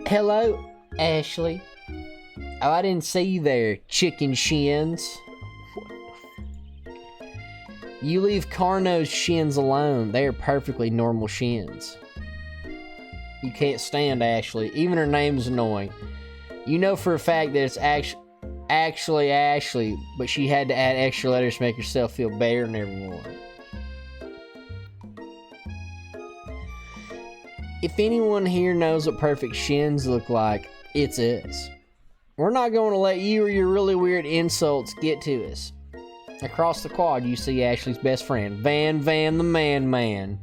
Hello, Ashley. Oh, I didn't see you there, chicken shins. You leave Carno's shins alone. They are perfectly normal shins. You can't stand Ashley. Even her name's annoying. You know for a fact that it's actually Ashley, but she had to add extra letters to make herself feel better than everyone. If anyone here knows what perfect shins look like, it's us. We're not going to let you or your really weird insults get to us. Across the quad, you see Ashley's best friend, Van the Man,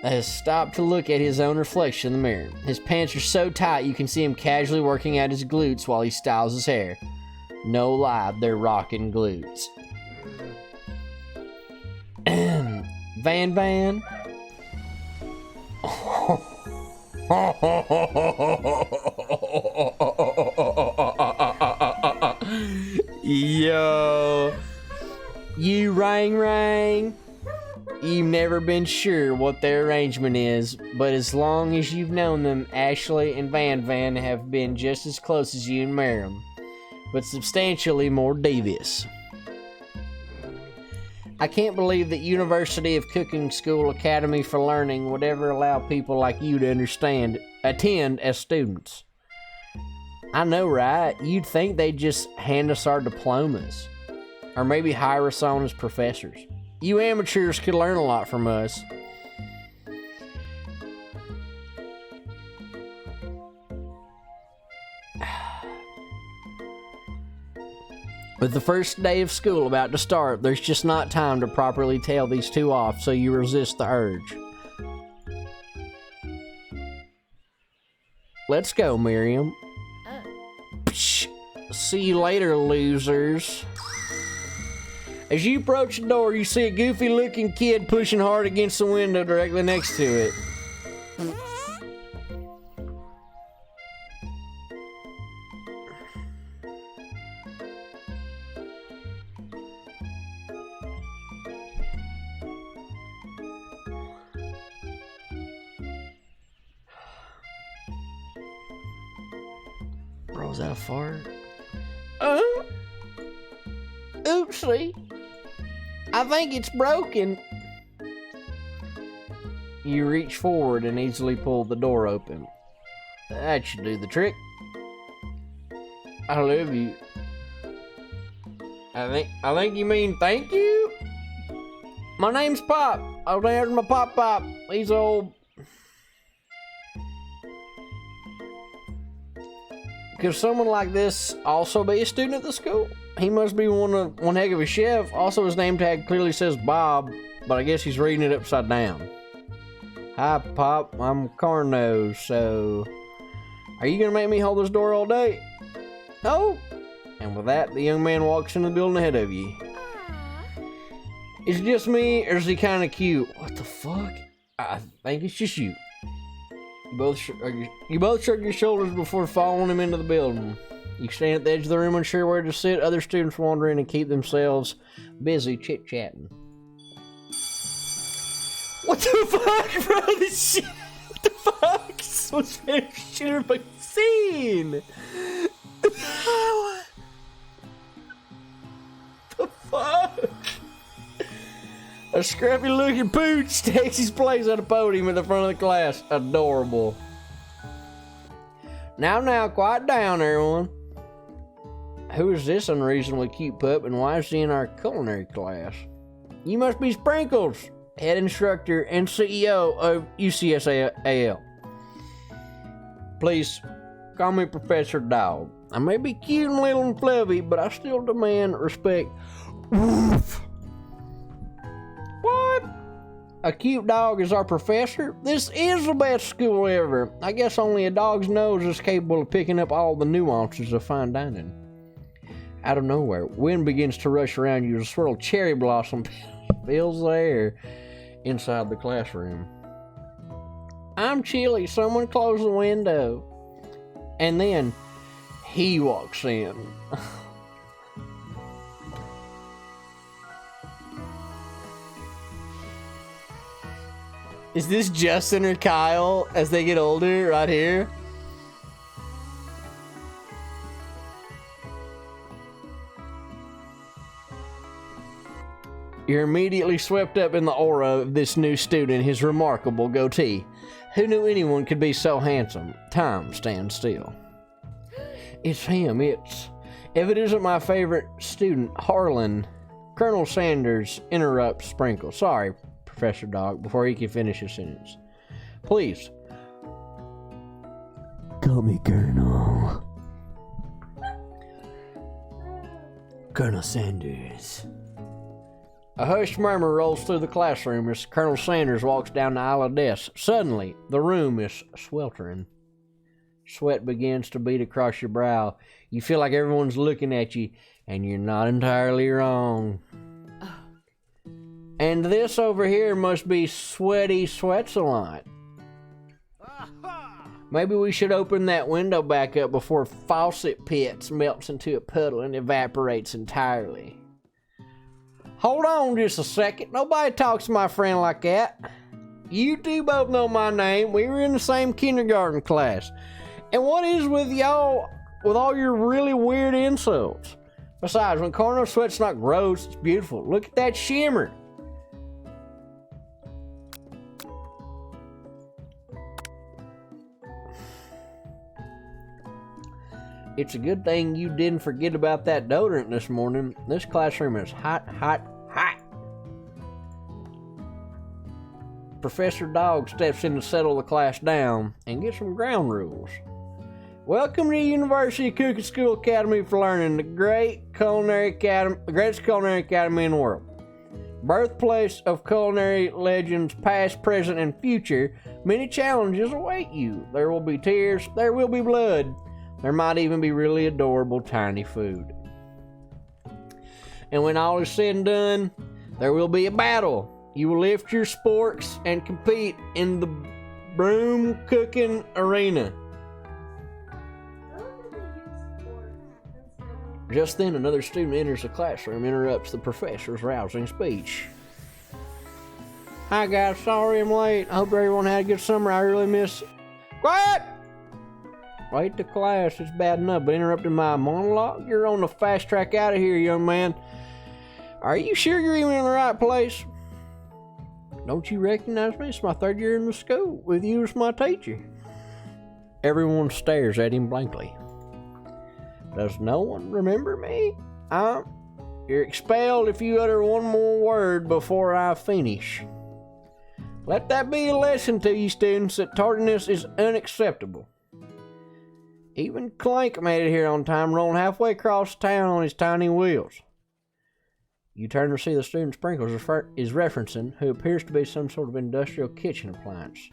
has stopped to look at his own reflection in the mirror. His pants are so tight you can see him casually working out his glutes while he styles his hair. No lie, they're rocking glutes. Van. Yo, you rang. You've never been sure what their arrangement is, but as long as you've known them, Ashley and Van have been just as close as you and Miriam, but substantially more devious. I can't believe that University of Cooking School Academy for Learning would ever allow people like you to attend as students. I know, right? You'd think they'd just hand us our diplomas, or maybe hire us on as professors. You amateurs could learn a lot from us. With the first day of school about to start, there's just not time to properly tail these two off, so you resist the urge. Let's go, Miriam. Psh, see you later, losers. As you approach the door, you see a goofy-looking kid pushing hard against the window directly next to it. Bro, was that a fart? Oopsie. I think it's broken. You reach forward and easily pull the door open. That should do the trick. I love you. I think you mean thank you? My name's Pop. Oh, there's my Pop. He's old. Could someone like this also be a student at the school? He must be one heck of a chef. Also, his name tag clearly says Bob, but I guess he's reading it upside down. Hi, Pop. I'm Carno, so... Are you gonna make me hold this door all day? Oh! And with that, the young man walks in the building ahead of you. Is it just me, or is he kinda cute? What the fuck? I think it's just you. You both shrug your shoulders before following him into the building. You stand at the edge of the room unsure where to sit. Other students wander in and keep themselves busy chit-chatting. What the fuck, bro? This shit. What the fuck? This was very shit of a scene. What the fuck? A scrappy looking pooch takes his place at a podium at the front of the class. Adorable. Now, quiet down, everyone. Who is this unreasonably cute pup, and why is he in our culinary class? You must be Sprinkles, head instructor and CEO of UCSAL. Please, call me Professor Dog. I may be cute and little and fluffy, but I still demand respect. Woof. What? A cute dog is our professor? This is the best school ever. I guess only a dog's nose is capable of picking up all the nuances of fine dining. Out of nowhere, wind begins to rush around you as a swirl of cherry blossom fills the air inside the classroom. I'm chilly. Someone close the window. And then he walks in. Is this Justin or Kyle as they get older right here? You're immediately swept up in the aura of this new student, his remarkable goatee. Who knew anyone could be so handsome? Time stands still. It's him, If it isn't my favorite student, Harlan. Colonel Sanders interrupts Sprinkle. Sorry, Professor Dog, before he can finish his sentence. Please. Call me Colonel. Colonel Sanders. A hushed murmur rolls through the classroom as Colonel Sanders walks down the aisle of desks. Suddenly, the room is sweltering. Sweat begins to bead across your brow. You feel like everyone's looking at you, and you're not entirely wrong. And this over here must be Sweaty Sweatsalot. Maybe we should open that window back up before Faucet Pits melts into a puddle and evaporates entirely. Hold on just a second. Nobody talks to my friend like that. You two both know my name. We were in the same kindergarten class. And what is with y'all with all your really weird insults? Besides, when Colonel Sweat's not gross, it's beautiful. Look at that shimmer. It's a good thing you didn't forget about that deodorant this morning. This classroom is hot, hot, hot. Professor Dog steps in to settle the class down and get some ground rules. Welcome to the University of Cooking School Academy for Learning, the greatest culinary academy in the world. Birthplace of culinary legends past, present, and future. Many challenges await you. There will be tears, there will be blood. There might even be really adorable tiny food. And when all is said and done, there will be a battle. You will lift your sporks and compete in the broom cooking arena. Just then, another student enters the classroom, interrupts the professor's rousing speech. Hi guys, sorry I'm late. I hope everyone had a good summer. I really miss it. Quiet! Late to class, it's bad enough, but interrupting my monologue? You're on the fast track out of here, young man. Are you sure you're even in the right place? Don't you recognize me? It's my third year in the school, with you as my teacher. Everyone stares at him blankly. Does no one remember me? You're expelled if you utter one more word before I finish. Let that be a lesson to you students that tardiness is unacceptable. Even Clank made it here on time, rolling halfway across town on his tiny wheels. You turn to see the student Sprinkles is referencing, who appears to be some sort of industrial kitchen appliance.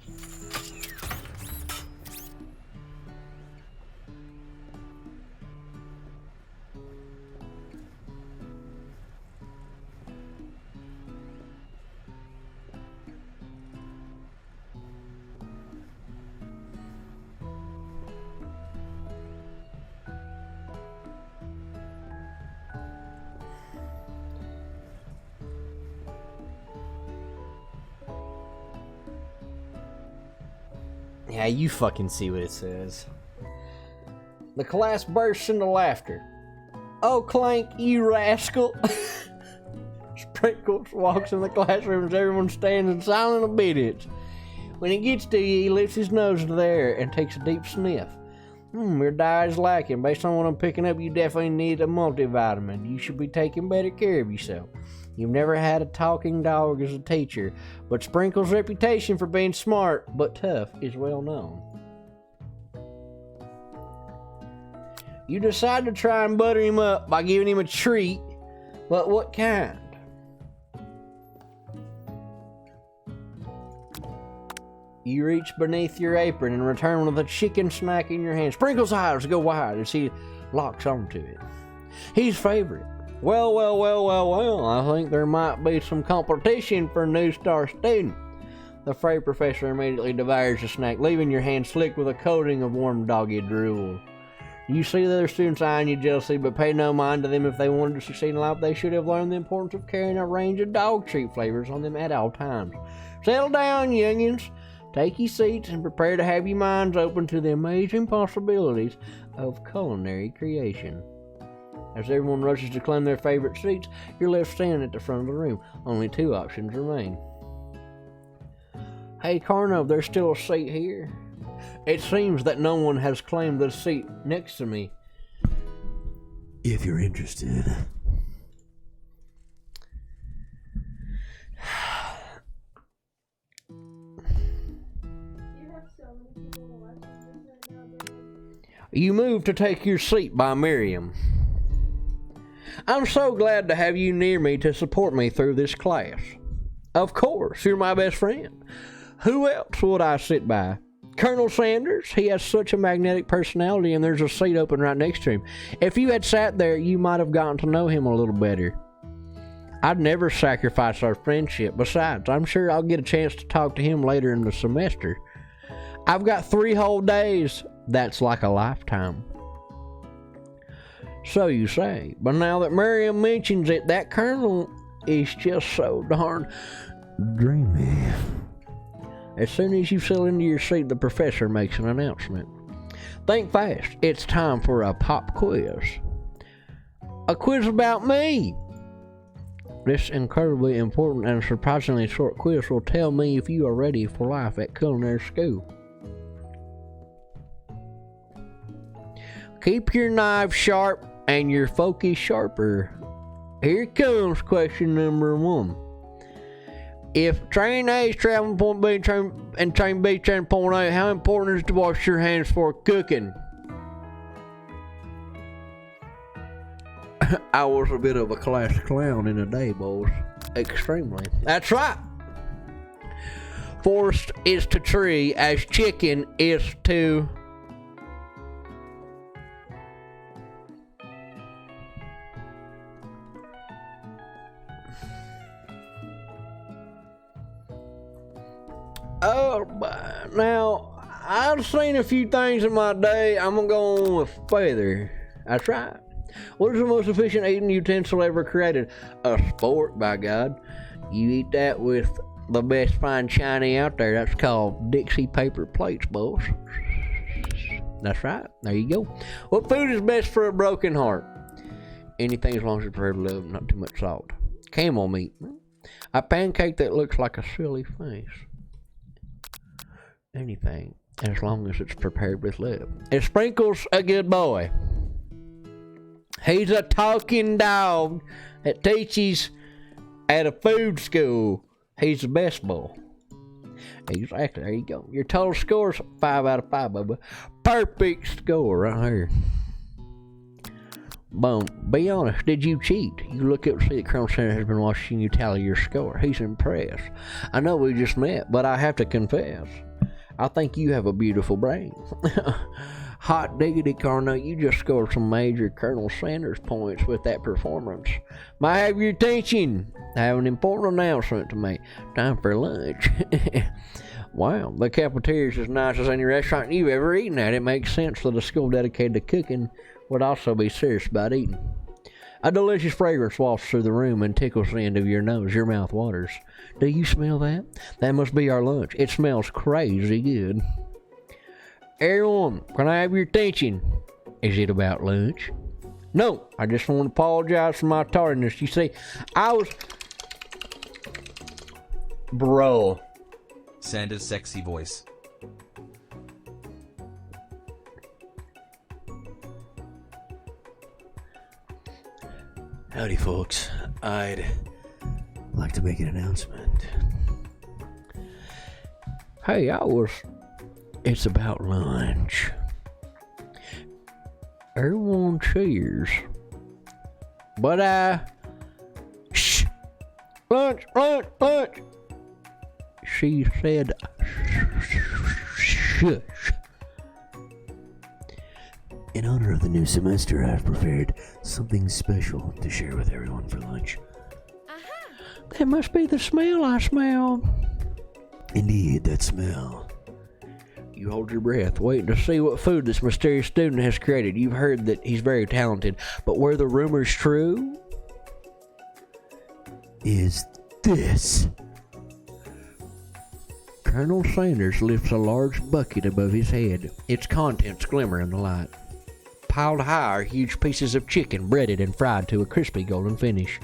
Yeah, you fucking see what it says. The class bursts into laughter. Oh, Clank, you rascal. Sprinkles walks in the classroom as everyone stands in silent obedience. When he gets to you, he lifts his nose into the air and takes a deep sniff. Your diet is lacking. Based on what I'm picking up, you definitely need a multivitamin. You should be taking better care of yourself. You've never had a talking dog as a teacher, but Sprinkle's reputation for being smart but tough is well known. You decide to try and butter him up by giving him a treat, but what kind? You reach beneath your apron and return with a chicken snack in your hand. Sprinkle's eyes go wide as he locks onto it. His favorite. Well, I think there might be some competition for a new star student. The afraid professor immediately devours the snack, leaving your hand slick with a coating of warm doggy drool. You see the other students eyeing you jealously, but pay no mind to them. If they wanted to succeed in life, they should have learned the importance of carrying a range of dog treat flavors on them at all times. Settle down, youngins. Take your seats and prepare to have your minds open to the amazing possibilities of culinary creation. As everyone rushes to claim their favorite seats, you're left standing at the front of the room. Only 2 options remain. Hey, Carno, there's still a seat here. It seems that no one has claimed the seat next to me. If you're interested. You move to take your seat by Miriam. I'm so glad to have you near me to support me through this class. Of course, you're my best friend. Who else would I sit by? Colonel Sanders, he has such a magnetic personality, and there's a seat open right next to him. If you had sat there, you might have gotten to know him a little better. I'd never sacrifice our friendship. Besides, I'm sure I'll get a chance to talk to him later in the semester. I've got 3 whole days. That's like a lifetime. So you say, but now that Miriam mentions it, that colonel is just so darn dreamy. As soon as you settle into your seat, the professor makes an announcement. Think fast. It's time for a pop quiz. A quiz about me. This incredibly important and surprisingly short quiz will tell me if you are ready for life at culinary school. Keep your knife sharp and your focus sharper. Here comes question number 1. If train A is traveling point B and train B is traveling point A, how important is it to wash your hands before cooking? I was a bit of a class clown in the day, boys. Extremely. That's right. Forest is to tree as chicken is to... Oh, now, I've seen a few things in my day. I'm going to go on with feather. That's right. What is the most efficient eating utensil ever created? A sport, by God. You eat that with the best fine china out there. That's called Dixie paper plates, boys. That's right. There you go. What food is best for a broken heart? Anything as long as it's prepared with love, not too much salt. Camel meat. A pancake that looks like a silly face. Anything, as long as it's prepared with love. Is Sprinkles a good boy? He's a talking dog that teaches at a food school. He's the best boy. Exactly, there you go. Your total score is 5 out of 5, Bubba. Perfect score right here. Boom. Be honest, did you cheat? You look up and see that Colonel Sanders has been watching you tally your score. He's impressed. I know we just met, but I have to confess, I think you have a beautiful brain. Hot diggity, Carno, you just scored some major Colonel Sanders points with that performance. May I have your attention? I have an important announcement to make. Time for lunch. Wow, the cafeteria is as nice as any restaurant you've ever eaten at. It makes sense that a school dedicated to cooking would also be serious about eating. A delicious fragrance wafts through the room and tickles the end of your nose. Your mouth waters. Do you smell that? That must be our lunch. It smells crazy good. Everyone, can I have your attention? Is it about lunch? No, I just want to apologize for my tardiness. You see, I was... Bro. Santa's sexy voice. Howdy, folks. I'd like to make an announcement. Hey, It's about lunch. Everyone cheers. But shh! Lunch! She said, shush. In honor of the new semester, I've prepared something special to share with everyone for lunch. That must be the smell I smell. Indeed, that smell. You hold your breath, waiting to see what food this mysterious student has created. You've heard that he's very talented, but were the rumors true? Is this? Colonel Sanders lifts a large bucket above his head. Its contents glimmer in the light. piled high are huge pieces of chicken breaded and fried to a crispy golden finish.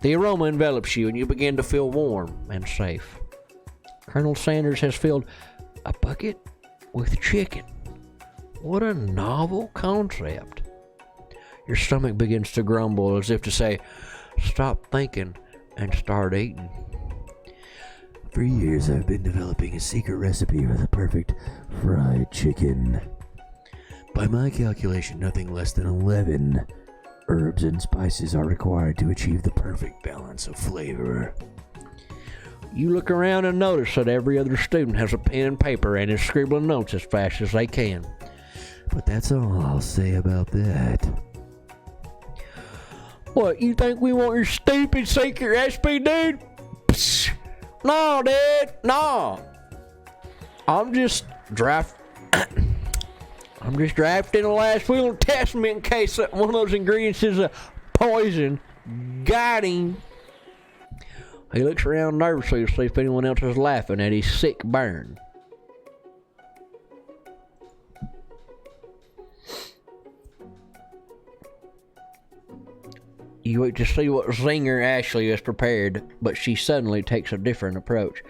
The aroma envelops you and you begin to feel warm and safe. Colonel Sanders has filled a bucket with chicken. What a novel concept. Your stomach begins to grumble as if to say, stop thinking and start eating. For years, I've been developing a secret recipe for the perfect fried chicken. By my calculation, nothing less than 11 herbs and spices are required to achieve the perfect balance of flavor. You look around and notice that every other student has a pen and paper and is scribbling notes as fast as they can. But that's all I'll say about that. What, you think we want your stupid secret recipe, dude? Psst. No, dude, no. I'm just drafting the last will and testament in case that one of those ingredients is a poison. Got him. He looks around nervously to see if anyone else is laughing at his sick burn. You wait to see what zinger Ashley has prepared, but she suddenly takes a different approach.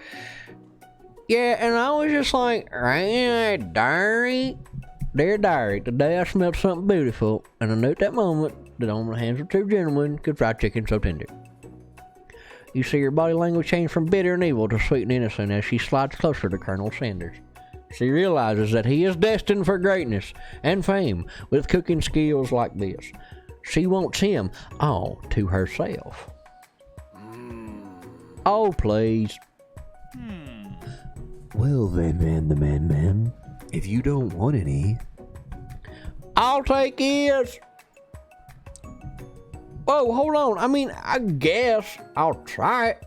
Yeah, and I was just like, diary, dear diary, today I smelled something beautiful, and I knew at that moment that on the hands of two gentlemen could fry chicken so tender. You see her body language change from bitter and evil to sweet and innocent as she slides closer to Colonel Sanders. She realizes that he is destined for greatness and fame with cooking skills like this. She wants him all to herself. Oh, please. Well then, the man, if you don't want any... I'll take his. Whoa, hold on. I mean, I guess I'll try it.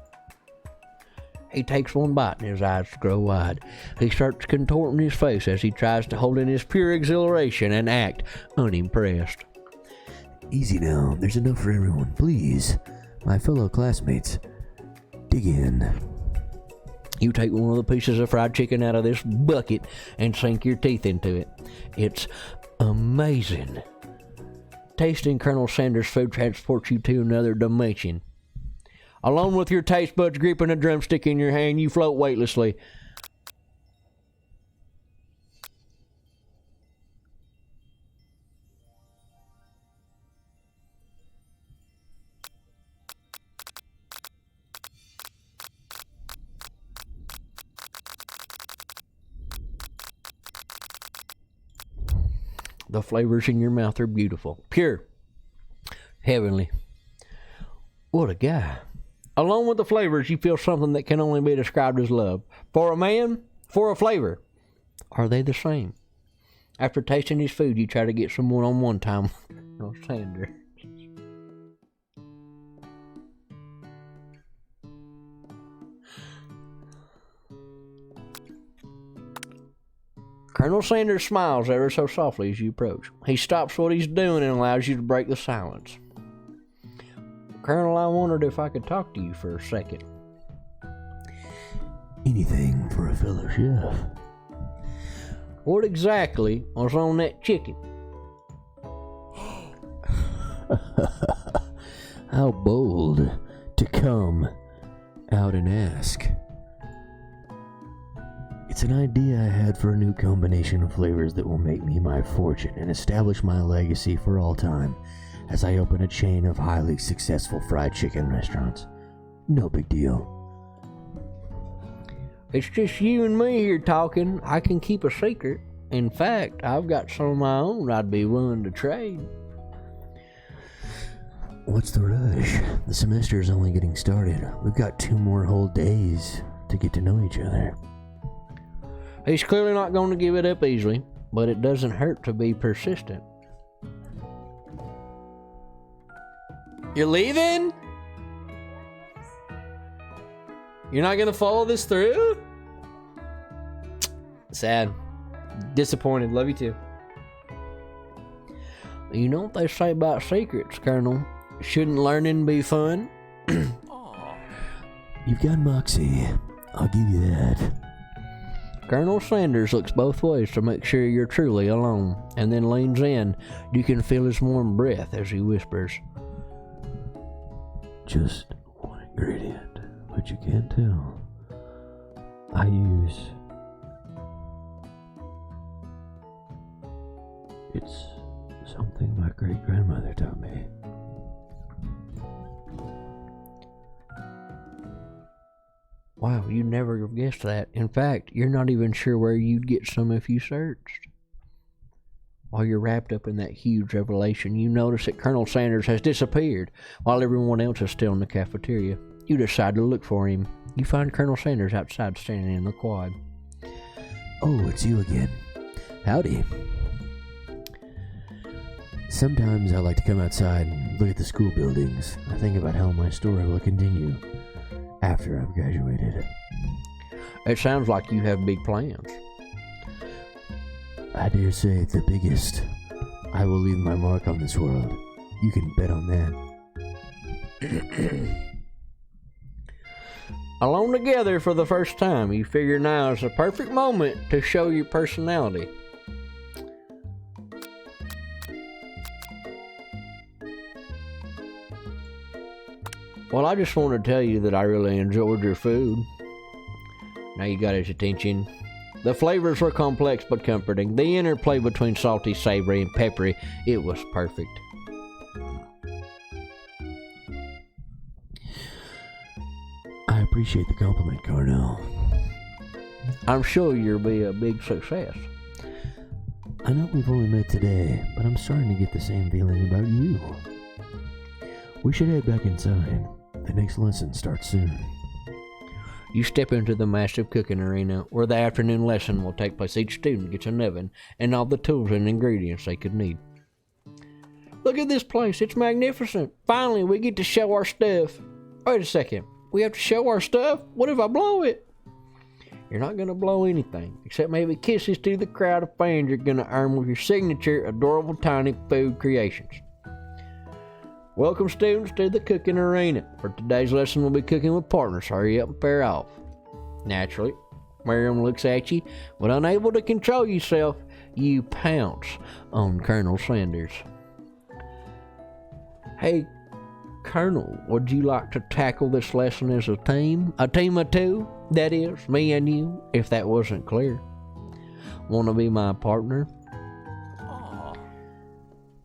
He takes one bite and his eyes grow wide. He starts contorting his face as he tries to hold in his pure exhilaration and act unimpressed. Easy now, there's enough for everyone, please. My fellow classmates, dig in. You take one of the pieces of fried chicken out of this bucket and sink your teeth into it. It's amazing. Tasting Colonel Sanders' food transports you to another dimension. Alone with your taste buds gripping a drumstick in your hand, you float weightlessly. The flavors in your mouth are beautiful, pure, heavenly. What a guy. Along with the flavors, you feel something that can only be described as love. For a man, for a flavor. Are they the same? After tasting his food, you try to get some one-on-one time with Colonel Sanders. Colonel Sanders smiles ever so softly as you approach. He stops what he's doing and allows you to break the silence. Colonel, I wondered if I could talk to you for a second. Anything for a fellow chef. What exactly was on that chicken? How bold to come out and ask. It's an idea I had for a new combination of flavors that will make me my fortune and establish my legacy for all time as I open a chain of highly successful fried chicken restaurants. No big deal. It's just you and me here talking. I can keep a secret. In fact, I've got some of my own I'd be willing to trade. What's the rush? The semester is only getting started. We've got 2 more whole days to get to know each other. He's clearly not going to give it up easily, but it doesn't hurt to be persistent. You're leaving? You're not going to follow this through? Sad. Disappointed. Love you too. You know what they say about secrets, Colonel? Shouldn't learning be fun? You've got moxie. I'll give you that. Colonel Sanders looks both ways to make sure you're truly alone, and then leans in. You can feel his warm breath as he whispers, Just one ingredient, but you can't tell. I use... It's something my great-grandmother taught me. Wow, you'd never have guessed that. In fact, you're not even sure where you'd get some if you searched. While you're wrapped up in that huge revelation, you notice that Colonel Sanders has disappeared while everyone else is still in the cafeteria. You decide to look for him. You find Colonel Sanders outside standing in the quad. Oh, it's you again. Howdy. Sometimes I like to come outside and look at the school buildings. I think about how my story will continue after I've graduated. It sounds like you have big plans. I dare say the biggest. I will leave my mark on this world. You can bet on that. Alone together for the first time, you figure now is the perfect moment to show your personality. Well, I just want to tell you that I really enjoyed your food. Now you got his attention. The flavors were complex but comforting. The interplay between salty, savory, and peppery, it was perfect. I appreciate the compliment, Carnell. I'm sure you'll be a big success. I know we've only met today, but I'm starting to get the same feeling about you. We should head back inside. The next lesson starts soon. You step into the massive cooking arena where the afternoon lesson will take place. Each student gets an oven and all the tools and ingredients they could need. Look at this place. It's magnificent. Finally, we get to show our stuff. Wait a second. We have to show our stuff? What if I blow it? You're not going to blow anything, except maybe kisses to the crowd of fans you're going to earn with your signature adorable tiny food creations. Welcome, students, to the cooking arena. For today's lesson, we'll be cooking with partners. Hurry up and pair off. Naturally, Miriam looks at you, but unable to control yourself, you pounce on Colonel Sanders. Hey, Colonel, would you like to tackle this lesson as a team? A team of two? That is, me and you, if that wasn't clear. Want to be my partner?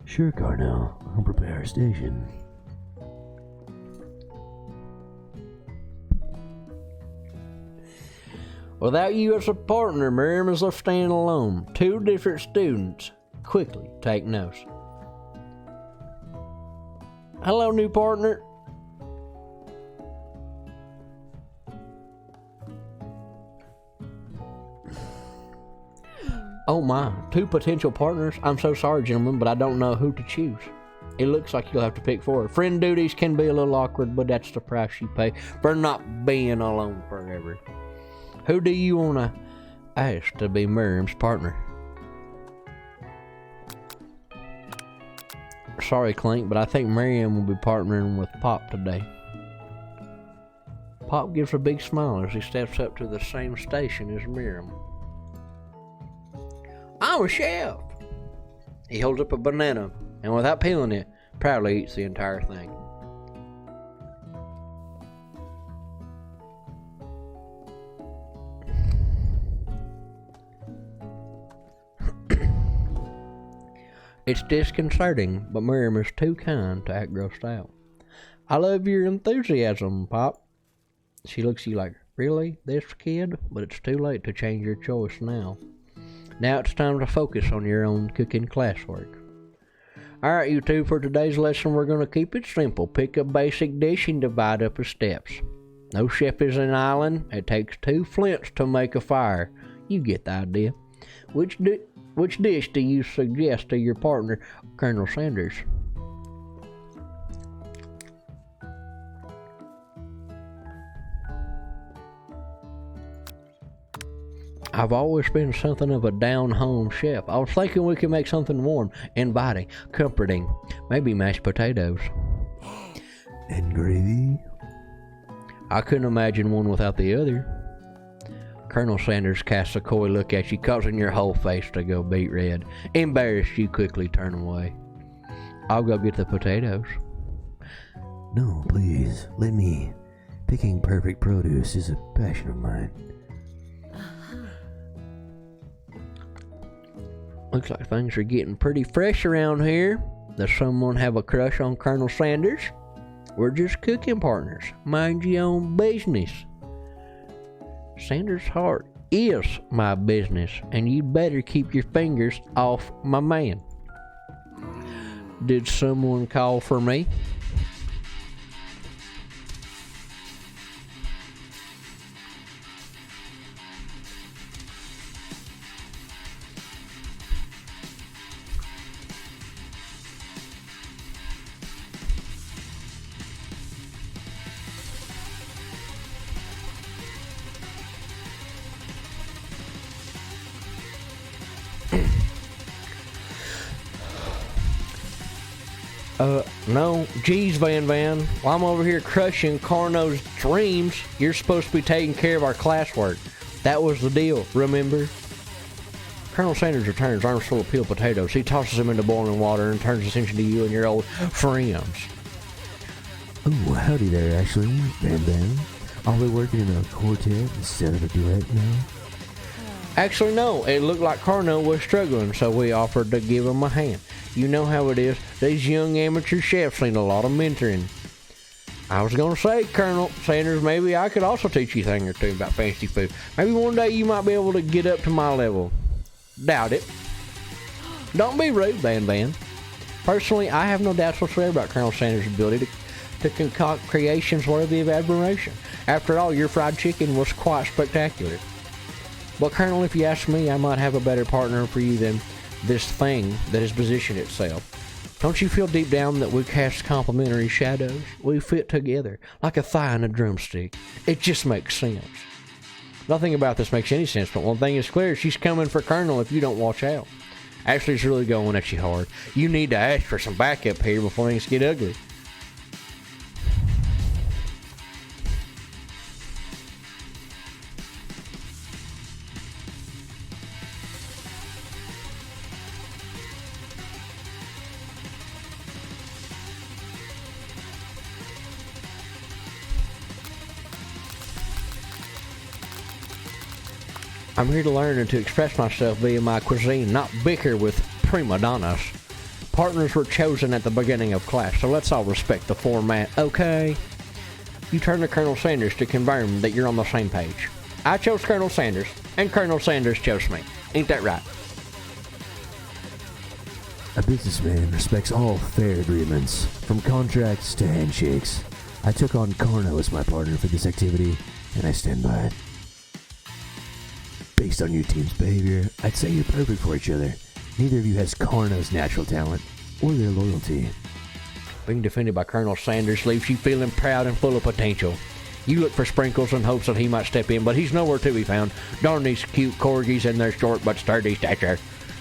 Sure, Carnell. I'll prepare our station. Without you as a partner, Miriam is left standing alone. Two different students quickly take notes. Hello, new partner. Oh my, two potential partners? I'm so sorry, gentlemen, but I don't know who to choose. It looks like you'll have to pick four. Friend duties can be a little awkward, but that's the price you pay for not being alone forever. Who do you want to ask to be Miriam's partner? Sorry, Clink, but I think Miriam will be partnering with Pop today. Pop gives a big smile as he steps up to the same station as Miriam. I'm a chef! He holds up a banana, and without peeling it, proudly eats the entire thing. It's disconcerting, but Miriam is too kind to act grossed out. I love your enthusiasm, Pop. She looks at you like, really, this kid? But it's too late to change your choice now. Now it's time to focus on your own cooking classwork. Alright, you two, for today's lesson, we're going to keep it simple. Pick a basic dish and divide up the steps. No chef is an island. It takes two flints to make a fire. You get the idea. Which dish do you suggest to your partner, Colonel Sanders? I've always been something of a down-home chef. I was thinking we could make something warm, inviting, comforting. Maybe mashed potatoes. And gravy? I couldn't imagine one without the other. Colonel Sanders casts a coy look at you, causing your whole face to go beet red. Embarrassed, you quickly turn away. I'll go get the potatoes. No, please, let me. Picking perfect produce is a passion of mine. Looks like things are getting pretty fresh around here. Does someone have a crush on Colonel Sanders? We're just cooking partners. Mind your own business. Sanders' heart is my business, and you'd better keep your fingers off my man. Did someone call for me? No. Geez, Van. While I'm over here crushing Carno's dreams, you're supposed to be taking care of our classwork. That was the deal, remember? Colonel Sanders returns, arms full of peeled potatoes. He tosses them into boiling water and turns attention to you and your old friends. Oh, howdy there, Ashley. Van. Are we working in a quartet instead of a duet now? Actually, no. It looked like Carno was struggling, so we offered to give him a hand. You know how it is. These young amateur chefs need a lot of mentoring. I was going to say, Colonel Sanders, maybe I could also teach you a thing or two about fancy food. Maybe one day you might be able to get up to my level. Doubt it. Don't be rude, Van. Personally, I have no doubts whatsoever about Colonel Sanders' ability to concoct creations worthy of admiration. After all, your fried chicken was quite spectacular. But, Colonel, if you ask me, I might have a better partner for you than this thing that has positioned itself. Don't you feel deep down that we cast complementary shadows? We fit together, like a thigh and a drumstick. It just makes sense. Nothing about this makes any sense, but one thing is clear, she's coming for Colonel if you don't watch out. Ashley's really going at you hard. You need to ask for some backup here before things get ugly. I'm here to learn and to express myself via my cuisine, not bicker with prima donnas. Partners were chosen at the beginning of class, so let's all respect the format, okay? You turn to Colonel Sanders to confirm that you're on the same page. I chose Colonel Sanders, and Colonel Sanders chose me. Ain't that right? A businessman respects all fair agreements, from contracts to handshakes. I took on Carno as my partner for this activity, and I stand by it. Based on your team's behavior, I'd say you're perfect for each other. Neither of you has Carno's natural talent or their loyalty. Being defended by Colonel Sanders leaves you feeling proud and full of potential. You look for Sprinkles in hopes that he might step in, but he's nowhere to be found. Darn these cute corgis and their short but sturdy stature.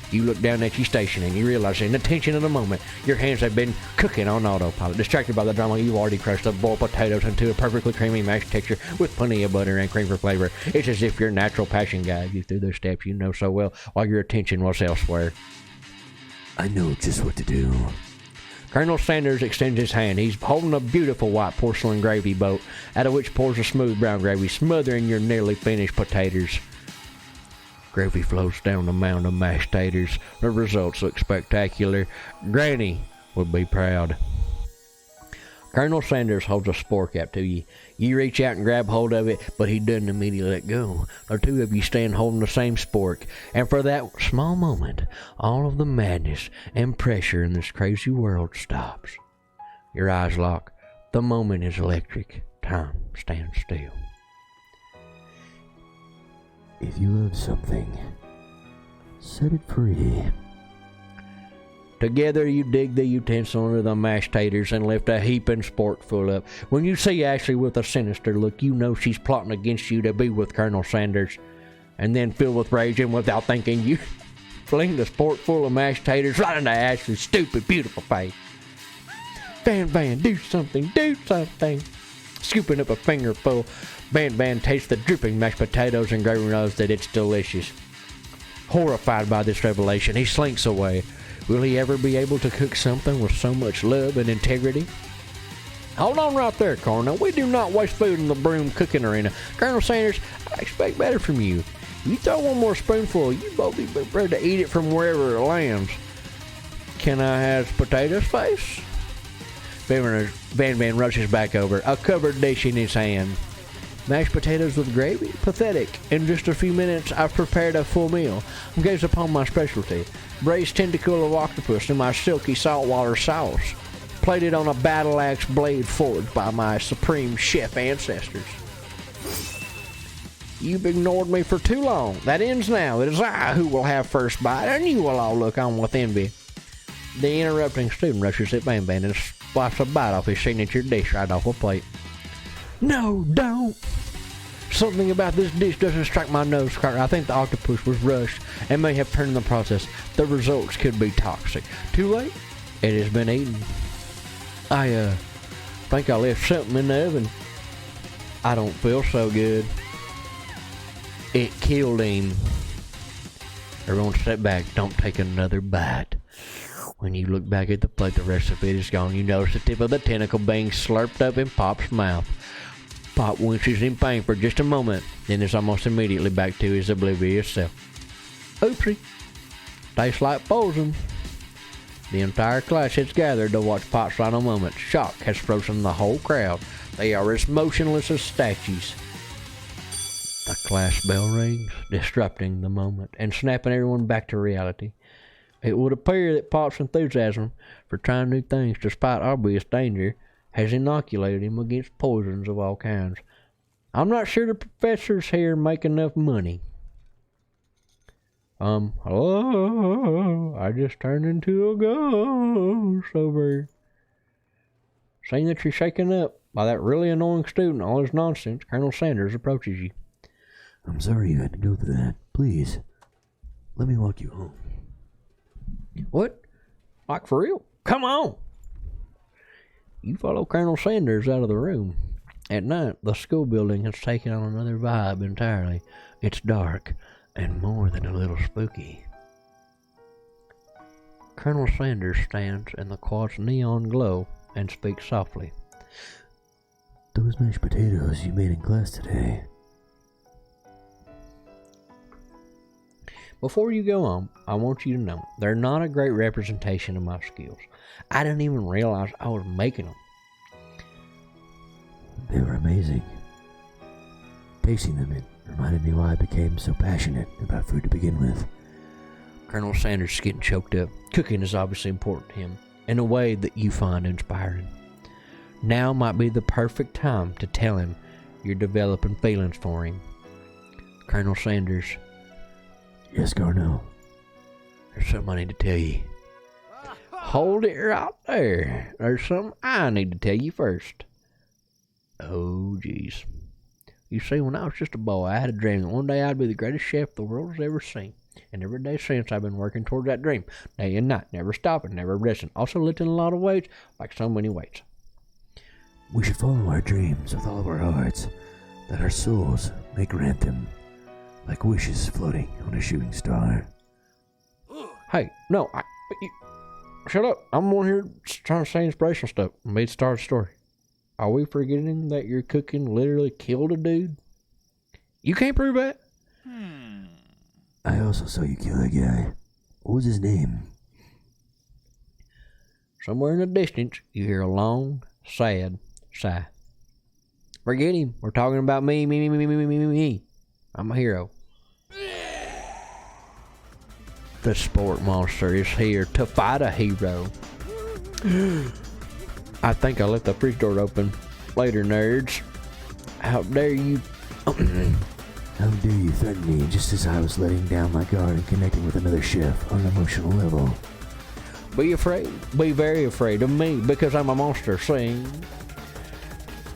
You look down at your station and you realize in the tension of the moment, your hands have been cooking on autopilot. Distracted by the drama, you've already crushed the boiled potatoes into a perfectly creamy mashed texture with plenty of butter and cream for flavor. It's as if your natural passion guided you through those steps you know so well while your attention was elsewhere. I know just what to do. Colonel Sanders extends his hand. He's holding a beautiful white porcelain gravy boat, out of which pours a smooth brown gravy, smothering your nearly finished potatoes. Gravy flows down the mound of mashed taters. The results look spectacular. Granny would be proud. Colonel Sanders holds a spork up to you. You reach out and grab hold of it, but he doesn't immediately let go. The two of you stand holding the same spork, and for that small moment, all of the madness and pressure in this crazy world stops. Your eyes lock. The moment is electric. Time stands still. If you love something, set it free. Together you dig the utensil under the mashed taters and lift a heaping sporkful up. When you see Ashley with a sinister look, you know she's plotting against you to be with Colonel Sanders. And then, filled with rage and without thinking, you fling the sporkful of mashed taters right into Ashley's stupid, beautiful face. Van, do something, do something. Scooping up a fingerful, Ban tastes the dripping mashed potatoes and gravy knows that it's delicious. Horrified by this revelation, he slinks away. Will he ever be able to cook something with so much love and integrity? Hold on right there, Colonel. We do not waste food in the broom cooking arena. Colonel Sanders, I expect better from you. If you throw one more spoonful, you both be prepared to eat it from wherever it lands. Can I have potatoes, face? Van rushes back over, a covered dish in his hand. Mashed potatoes with gravy? Pathetic. In just a few minutes, I've prepared a full meal. Gaze upon my specialty. Braised tentacle of octopus in my silky saltwater sauce. Plated on a battle axe blade forged by my supreme chef ancestors. You've ignored me for too long. That ends now. It is I who will have first bite, and you will all look on with envy. The interrupting student rushes at Van and swipes a bite off his signature dish right off a plate. No, don't! Something about this dish doesn't strike my nose, Carter. I think the octopus was rushed and may have turned in the process. The results could be toxic. Too late? It has been eaten. I think I left something in the oven. I don't feel so good. It killed him. Everyone step back. Don't take another bite. When you look back at the plate, the rest of it is gone. You notice the tip of the tentacle being slurped up in Pop's mouth. Pop winces in pain for just a moment, then is almost immediately back to his oblivious self. Oopsie. Tastes like poison. The entire class has gathered to watch Pop's final moment. Shock has frozen the whole crowd. They are as motionless as statues. The class bell rings, disrupting the moment and snapping everyone back to reality. It would appear that Pop's enthusiasm for trying new things despite obvious danger has inoculated him against poisons of all kinds. I'm not sure the professors here make enough money. Hello? I just turned into a ghost over here. Seeing that you're shaken up by that really annoying student and all his nonsense, Colonel Sanders approaches you. I'm sorry you had to go through that. Please, let me walk you home. What? Like for real? Come on! You follow Colonel Sanders out of the room. At night, the school building has taken on another vibe entirely. It's dark and more than a little spooky. Colonel Sanders stands in the quad's neon glow and speaks softly. Those mashed potatoes you made in class today. Before you go on, I want you to know they're not a great representation of my skills. I didn't even realize I was making them. They were amazing. Tasting them, it reminded me why I became so passionate about food to begin with. Colonel Sanders is getting choked up. Cooking is obviously important to him in a way that you find inspiring. Now might be the perfect time to tell him you're developing feelings for him. Colonel Sanders. Yes, Garneau. There's something I need to tell you. Hold it right there. There's something I need to tell you first. Oh, jeez. You see, when I was just a boy, I had a dream that one day I'd be the greatest chef the world has ever seen. And every day since, I've been working toward that dream. Day and night, never stopping, never resting. Also lifting a lot of weights, like so many weights. We should follow our dreams with all of our hearts, that our souls may grant them, like wishes floating on a shooting star. Hey, no, shut up. I'm on here trying to say inspirational stuff. Made start a story. Are we forgetting that your cooking literally killed a dude? You can't prove that? I also saw you kill a guy. What was his name? Somewhere in the distance, you hear a long, sad sigh. Forget him. We're talking about me. I'm a hero. The sport monster is here to fight a hero. I think I left the fridge door open. Later, nerds. How dare you... How dare you threaten me just as I was letting down my guard and connecting with another chef on an emotional level? Be afraid. Be very afraid of me because I'm a monster. See?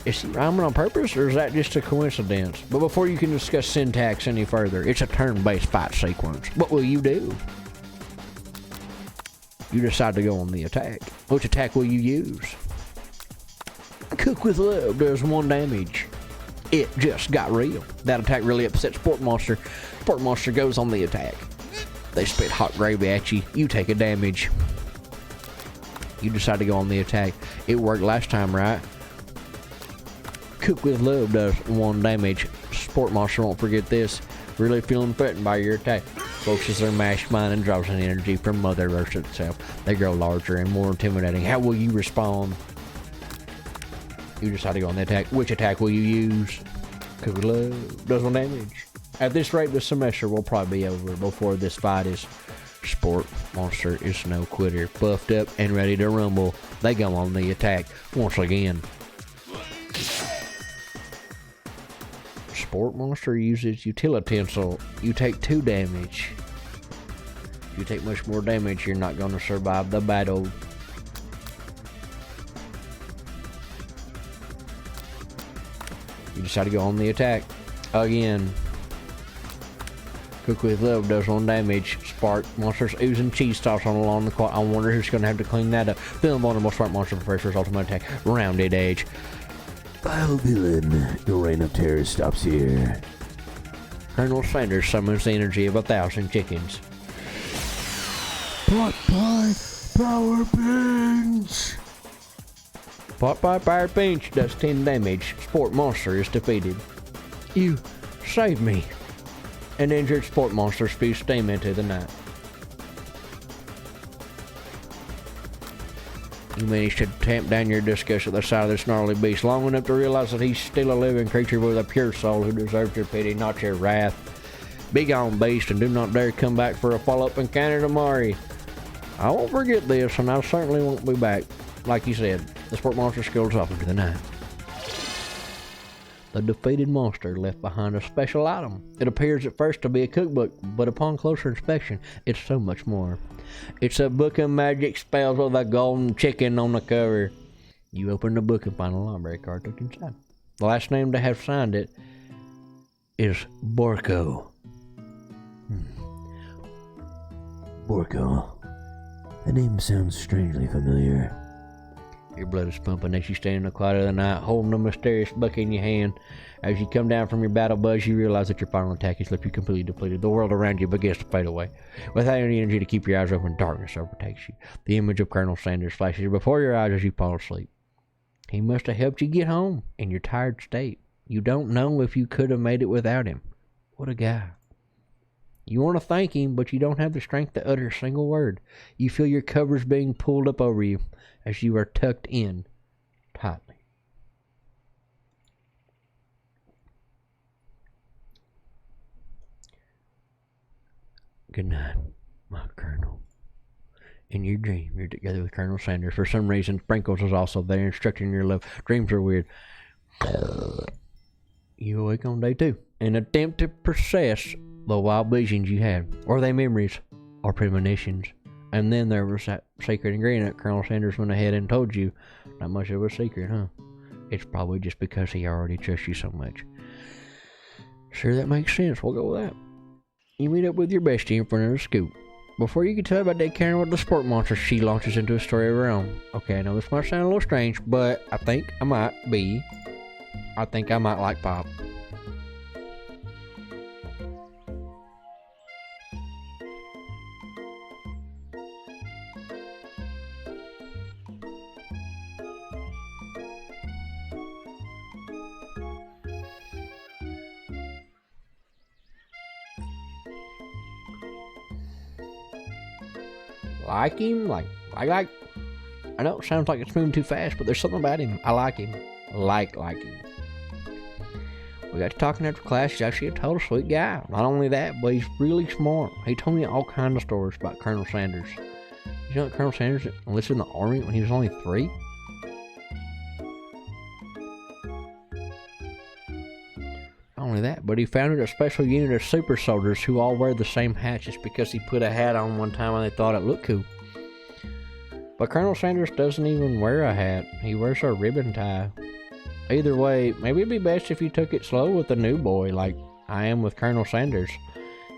Is he rhyming on purpose or is that just a coincidence? But before you can discuss syntax any further, it's a turn-based fight sequence. What will you do? You decide to go on the attack. Which attack will you use? Cook with Love does 1 damage. It just got real. That attack really upset Sport Monster. Sport Monster goes on the attack. They spit hot gravy at you. You take a damage. You decide to go on the attack. It worked last time, right? Cook with Love does 1 damage. Sport Monster won't forget this. Really feeling threatened by your attack. Focuses their mashed mind and draws an energy from Mother Earth itself. They grow larger and more intimidating. How will you respond? You decide to go on the attack. Which attack will you use? Cook with Love does 1 damage. At this rate, the semester will probably be over before this fight is. Sport Monster is no quitter. Buffed up and ready to rumble. They go on the attack once again. Sport Monster uses Utilitensile. You take 2 damage. If you take much more damage, you're not going to survive the battle. You decide to go on the attack again. Cook with Love does 1 damage. Sport Monster's oozing cheese sauce on along the quad. I wonder who's going to have to clean that up. Feeling vulnerable, Sport Monster prefers his ultimate attack. Rounded Edge. Vile villain, your reign of terror stops here. Colonel Sanders summons the energy of 1,000 chickens. Pot pie power pinch. Pot by Fire Pinch does 10 damage. Sport Monster is defeated. You saved me. An injured Sport Monster spews steam into the night. You manage to tamp down your disgust at the sight of this gnarly beast long enough to realize that he's still a living creature with a pure soul who deserves your pity, not your wrath. Be gone, beast, and do not dare come back for a follow-up encounter tomorrow. I won't forget this, and I certainly won't be back. Like you said, the Sport Monster scrolls off into the night. The defeated monster left behind a special item. It appears at first to be a cookbook, but upon closer inspection, it's so much more. It's a book of magic spells with a golden chicken on the cover. You open the book and find a library card tucked inside. The last name to have signed it is Borko. Borko. The name sounds strangely familiar. Your blood is pumping as you stand in the quiet of the night, holding the mysterious book in your hand. As you come down from your battle buzz, you realize that your final attack has left you completely depleted. The world around you begins to fade away. Without any energy to keep your eyes open, darkness overtakes you. The image of Colonel Sanders flashes before your eyes as you fall asleep. He must have helped you get home in your tired state. You don't know if you could have made it without him. What a guy. You want to thank him, but you don't have the strength to utter a single word. You feel your covers being pulled up over you as you are tucked in tightly. Good night, my Colonel. In your dream, you're together with Colonel Sanders. For some reason, Sprinkles is also there, instructing your love. Dreams are weird. You awake on day 2 and attempt to process the wild visions you had. Are they memories or premonitions? And then there was that secret ingredient Colonel Sanders went ahead and told you. Not much of a secret, huh? It's probably just because he already trusts you so much. Sure, that makes sense. We'll go with that. You meet up with your bestie in front of the scoop. Before you can tell about that Karen with the Sport Monster, she launches into a story of her own. Okay, I know this might sound a little strange, but I think I might like Pop. Like him? I know it sounds like it's moving too fast, but there's something about him. I like him. Like him. We got to talking after class. He's actually a total sweet guy. Not only that, but he's really smart. He told me all kinds of stories about Colonel Sanders. You know that Colonel Sanders enlisted in the Army when he was only 3? Not only that, but he founded a special unit of super soldiers who all wear the same hat just because he put a hat on one time and they thought it looked cool. But Colonel Sanders doesn't even wear a hat. He wears a ribbon tie. Either way, maybe it'd be best if you took it slow with the new boy like I am with Colonel Sanders.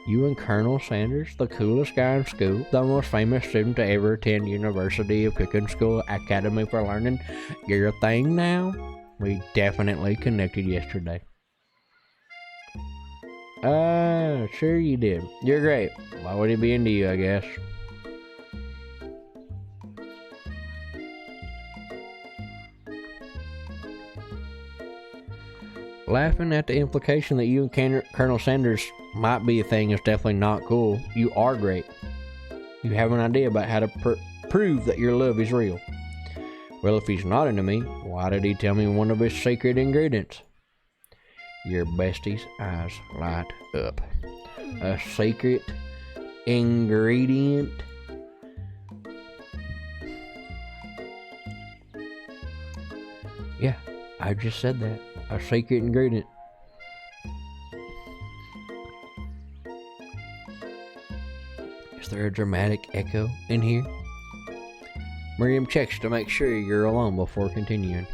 You and Colonel Sanders, the coolest guy in school, the most famous student to ever attend University of Cooking School Academy for Learning, you're a thing now? We definitely connected yesterday. Sure you did. You're great. Why would he be into you, I guess? Laughing at the implication that you and Colonel Sanders might be a thing is definitely not cool. You are great. You have an idea about how to prove that your love is real. Well, if he's not into me, why did he tell me one of his secret ingredients? Your bestie's eyes light up. A secret ingredient? Yeah, I just said that. A secret ingredient. Is there a dramatic echo in here? Miriam checks to make sure you're alone before continuing.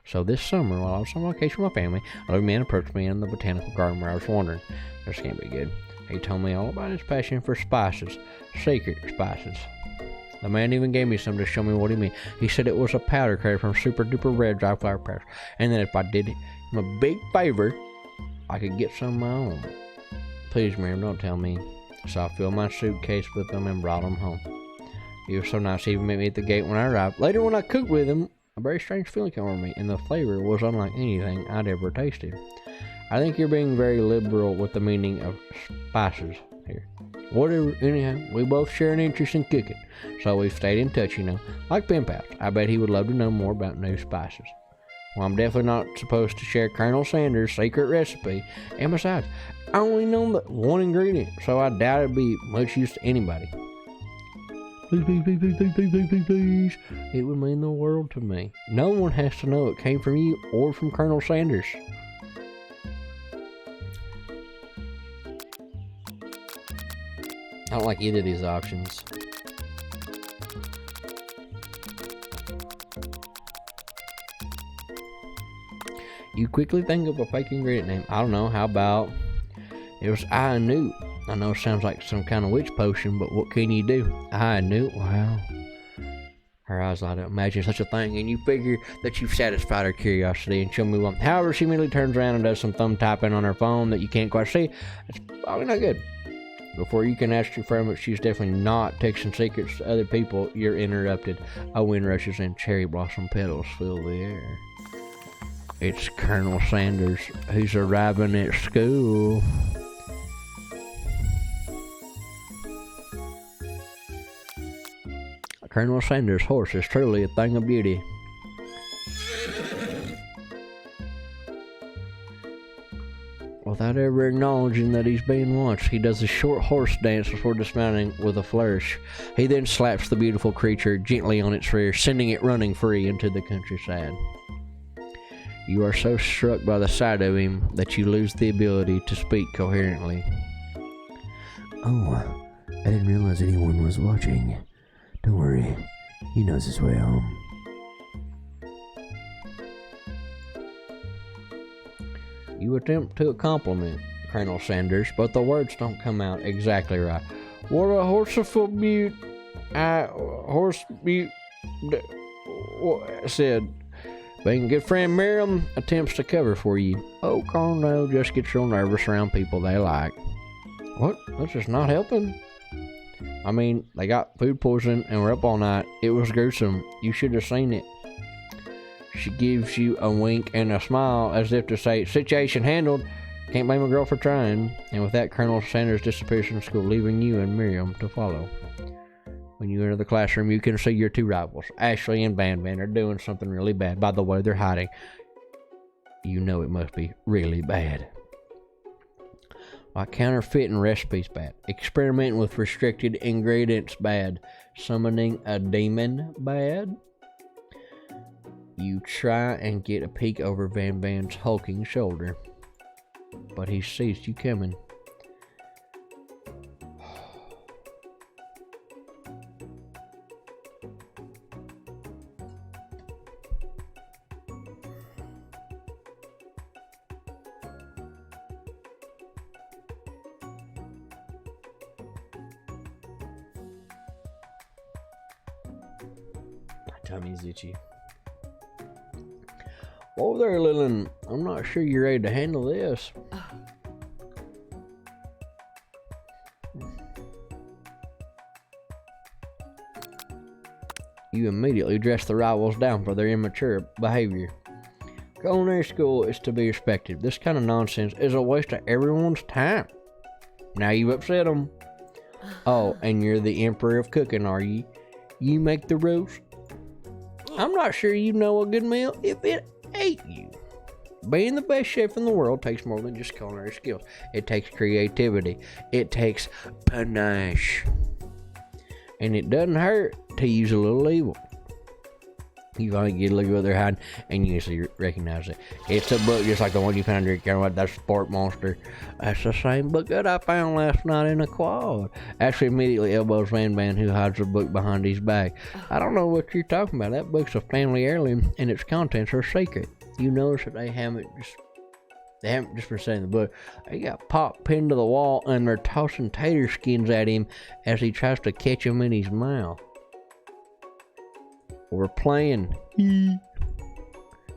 So this summer, while I was on vacation with my family, a little man approached me in the botanical garden where I was wandering. This can't be good. He told me all about his passion for spices, secret spices. The man even gave me some to show me what he meant. He said it was a powder created from super duper red dry flower powders, and that if I did him a big favor, I could get some of my own. Please, Miriam, don't tell me. So I filled my suitcase with them and brought them home. He was so nice, he even met me at the gate when I arrived. Later, when I cooked with him, a very strange feeling came over me, and the flavor was unlike anything I'd ever tasted. I think you're being very liberal with the meaning of spices here. Whatever, anyhow, we both share an interest in cooking, so we've stayed in touch, like pen pals. I bet he would love to know more about new spices. Well, I'm definitely not supposed to share Colonel Sanders' secret recipe, and besides, I only know that one ingredient, so I doubt it'd be much use to anybody. Please, please, please, please, please, please, please, please, please. It would mean the world to me. No one has to know it came from you or from Colonel Sanders. I don't like either of these options. You quickly think of a fake ingredient name. I don't know, how about it was I knew. I know it sounds like some kind of witch potion, but what can you do? I knew. Wow. Her eyes light up. Imagine such a thing, and you figure that you've satisfied her curiosity and show me one. However, she immediately turns around and does some thumb typing on her phone that you can't quite see. It's probably not good. Before you can ask your friend, but she's definitely not texting secrets to other people, you're interrupted. A wind rushes and cherry blossom petals fill the air. It's Colonel Sanders, who's arriving at school. Colonel Sanders' horse is truly a thing of beauty. Without ever acknowledging that he's being watched, he does a short horse dance before dismounting with a flourish. He then slaps the beautiful creature gently on its rear, sending it running free into the countryside. You are so struck by the sight of him that you lose the ability to speak coherently. Oh, I didn't realize anyone was watching. Don't worry, he knows his way home. You attempt to compliment Colonel Sanders, but the words don't come out exactly right. What a horseful beaut, horse beaut, said. Being good friend Miriam attempts to cover for you. Oh, Colonel just gets real nervous around people they like. What? That's just not helping. I mean, they got food poisoning and were up all night. It was gruesome. You should have seen it. She gives you a wink and a smile as if to say, situation handled. Can't blame a girl for trying. And with that, Colonel Sanders disappears from school, leaving you and Miriam to follow. When you enter the classroom, you can see your two rivals, Ashley and Van Van, are doing something really bad. By the way, they're hiding. You know it must be really bad. Like counterfeiting recipes bad. Experimenting with restricted ingredients bad. Summoning a demon bad. You try and get a peek over Van Van's hulking shoulder, but he sees you coming. Tummy's itchy. Whoa there, Lillian. I'm not sure you're ready to handle this. You immediately dress the rivals down for their immature behavior. Culinary school is to be respected. This kind of nonsense is a waste of everyone's time. Now you upset them. Oh, and you're the emperor of cooking, are you? You make the rules? I'm not sure you know a good meal if it ain't you. Being the best chef in the world takes more than just culinary skills. It takes creativity. It takes panache. And it doesn't hurt to use a little evil. You finally get a look at what they're hiding, and you usually recognize it. It's a book just like the one you found in your camera, that sport monster. That's the same book that I found last night in a quad. Ashley immediately elbows Van Van, who hides the book behind his back. I don't know what you're talking about. That book's a family heirloom, and its contents are secret. You notice that they haven't just been saying the book. They got Pop pinned to the wall, and they're tossing tater skins at him as he tries to catch them in his mouth. We're playing.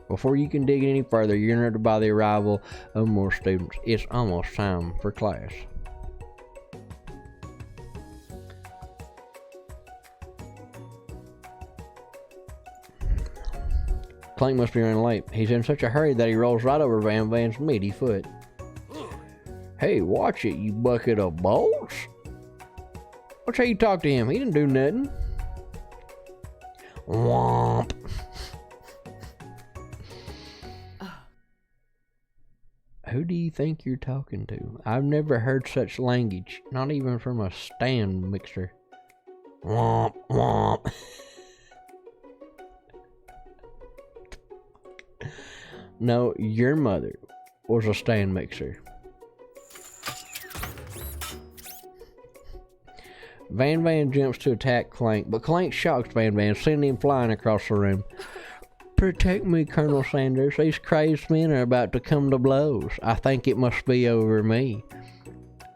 Before you can dig any further, you're interrupted by the arrival of more students. It's almost time for class. Clank must be running late. He's in such a hurry that he rolls right over Van Van's meaty foot. Hey, watch it, you bucket of bolts. Watch how you talk to him. He didn't do nothing. Womp. Who do you think you're talking to? I've never heard such language, not even from a stand mixer. Womp, womp. No, your mother was a stand mixer. Van Van jumps to attack Clank, but Clank shocks Van Van, sending him flying across the room. Protect me, Colonel Sanders. These crazed men are about to come to blows. I think it must be over me.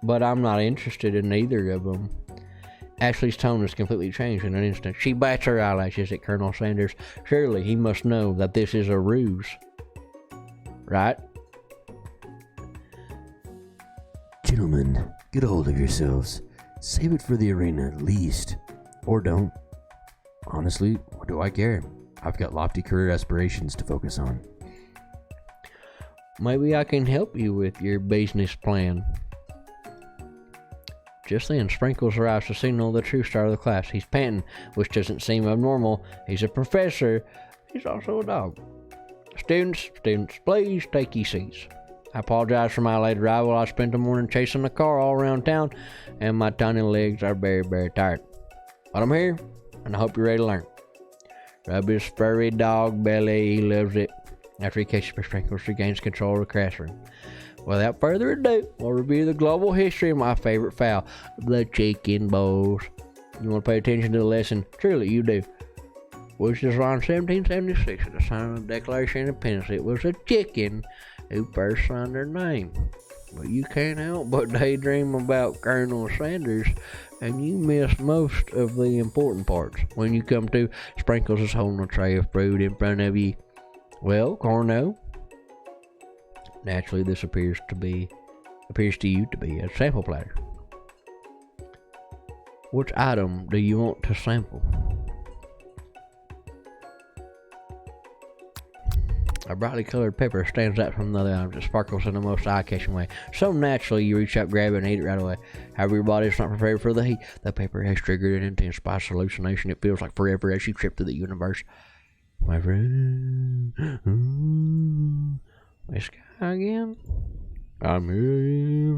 But I'm not interested in either of them. Ashley's tone has completely changed in an instant. She bats her eyelashes at Colonel Sanders. Surely he must know that this is a ruse. Right? Gentlemen, get a hold of yourselves. Save it for the arena at least. Or don't. Honestly, what do I care? I've got lofty career aspirations to focus on. Maybe I can help you with your business plan. Just then, Sprinkles arrives to signal the true star of the class. He's panting, which doesn't seem abnormal. He's a professor. He's also a dog. Students, please take your seats. I apologize for my late arrival. I spent the morning chasing the car all around town, and my tiny legs are very, very tired. But I'm here, and I hope you're ready to learn. Rub his furry dog belly. He loves it. After he catches Sprinkles, he gains control of the classroom. Without further ado, we'll review the global history of my favorite fowl, the chicken balls. You want to pay attention to the lesson? Truly, you do. Which is around 1776 at the sign of the Declaration of Independence. It was a chicken who first signed their name. But you can't help but daydream about Colonel Sanders, and you miss most of the important parts. When you come to, Sprinkles is holding a tray of fruit in front of you. Well, Corno, naturally this appears to you to be a sample platter. Which item do you want to sample? A brightly colored pepper stands out from the other items. It sparkles in the most eye-catching way. So naturally, you reach out, grab it, and eat it right away. However, your body is not prepared for the heat. The pepper has triggered an intense spice hallucination. It feels like forever as you trip through the universe. My friend, this guy again. I'm here.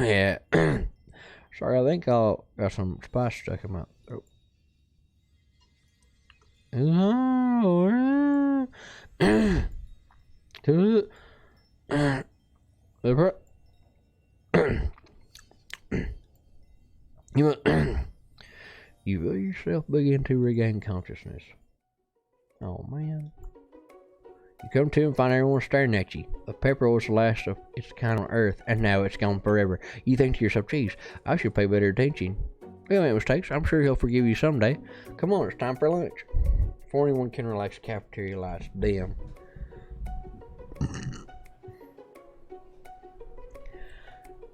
Yeah. Sorry, I think I got some spice stuck in my throat. You feel yourself begin to regain consciousness. Oh man. You come to and find everyone staring at you. The pepper was the last of its kind on Earth, and now it's gone forever. You think to yourself, geez, I should pay better attention. He'll make mistakes. I'm sure he'll forgive you someday. Come on, it's time for lunch. Before anyone can relax, the cafeteria lights dim.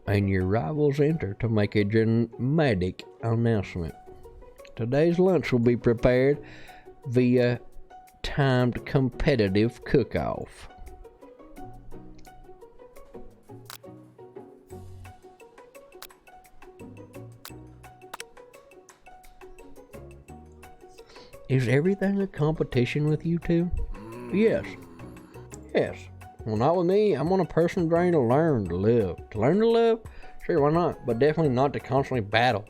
And your rivals enter to make a dramatic announcement. Today's lunch will be prepared via timed competitive cook-off. Is everything a competition with you two? Yes. Yes. Well, not with me. I'm on a personal journey to learn to live. To learn to live? Sure, why not? But definitely not to constantly battle.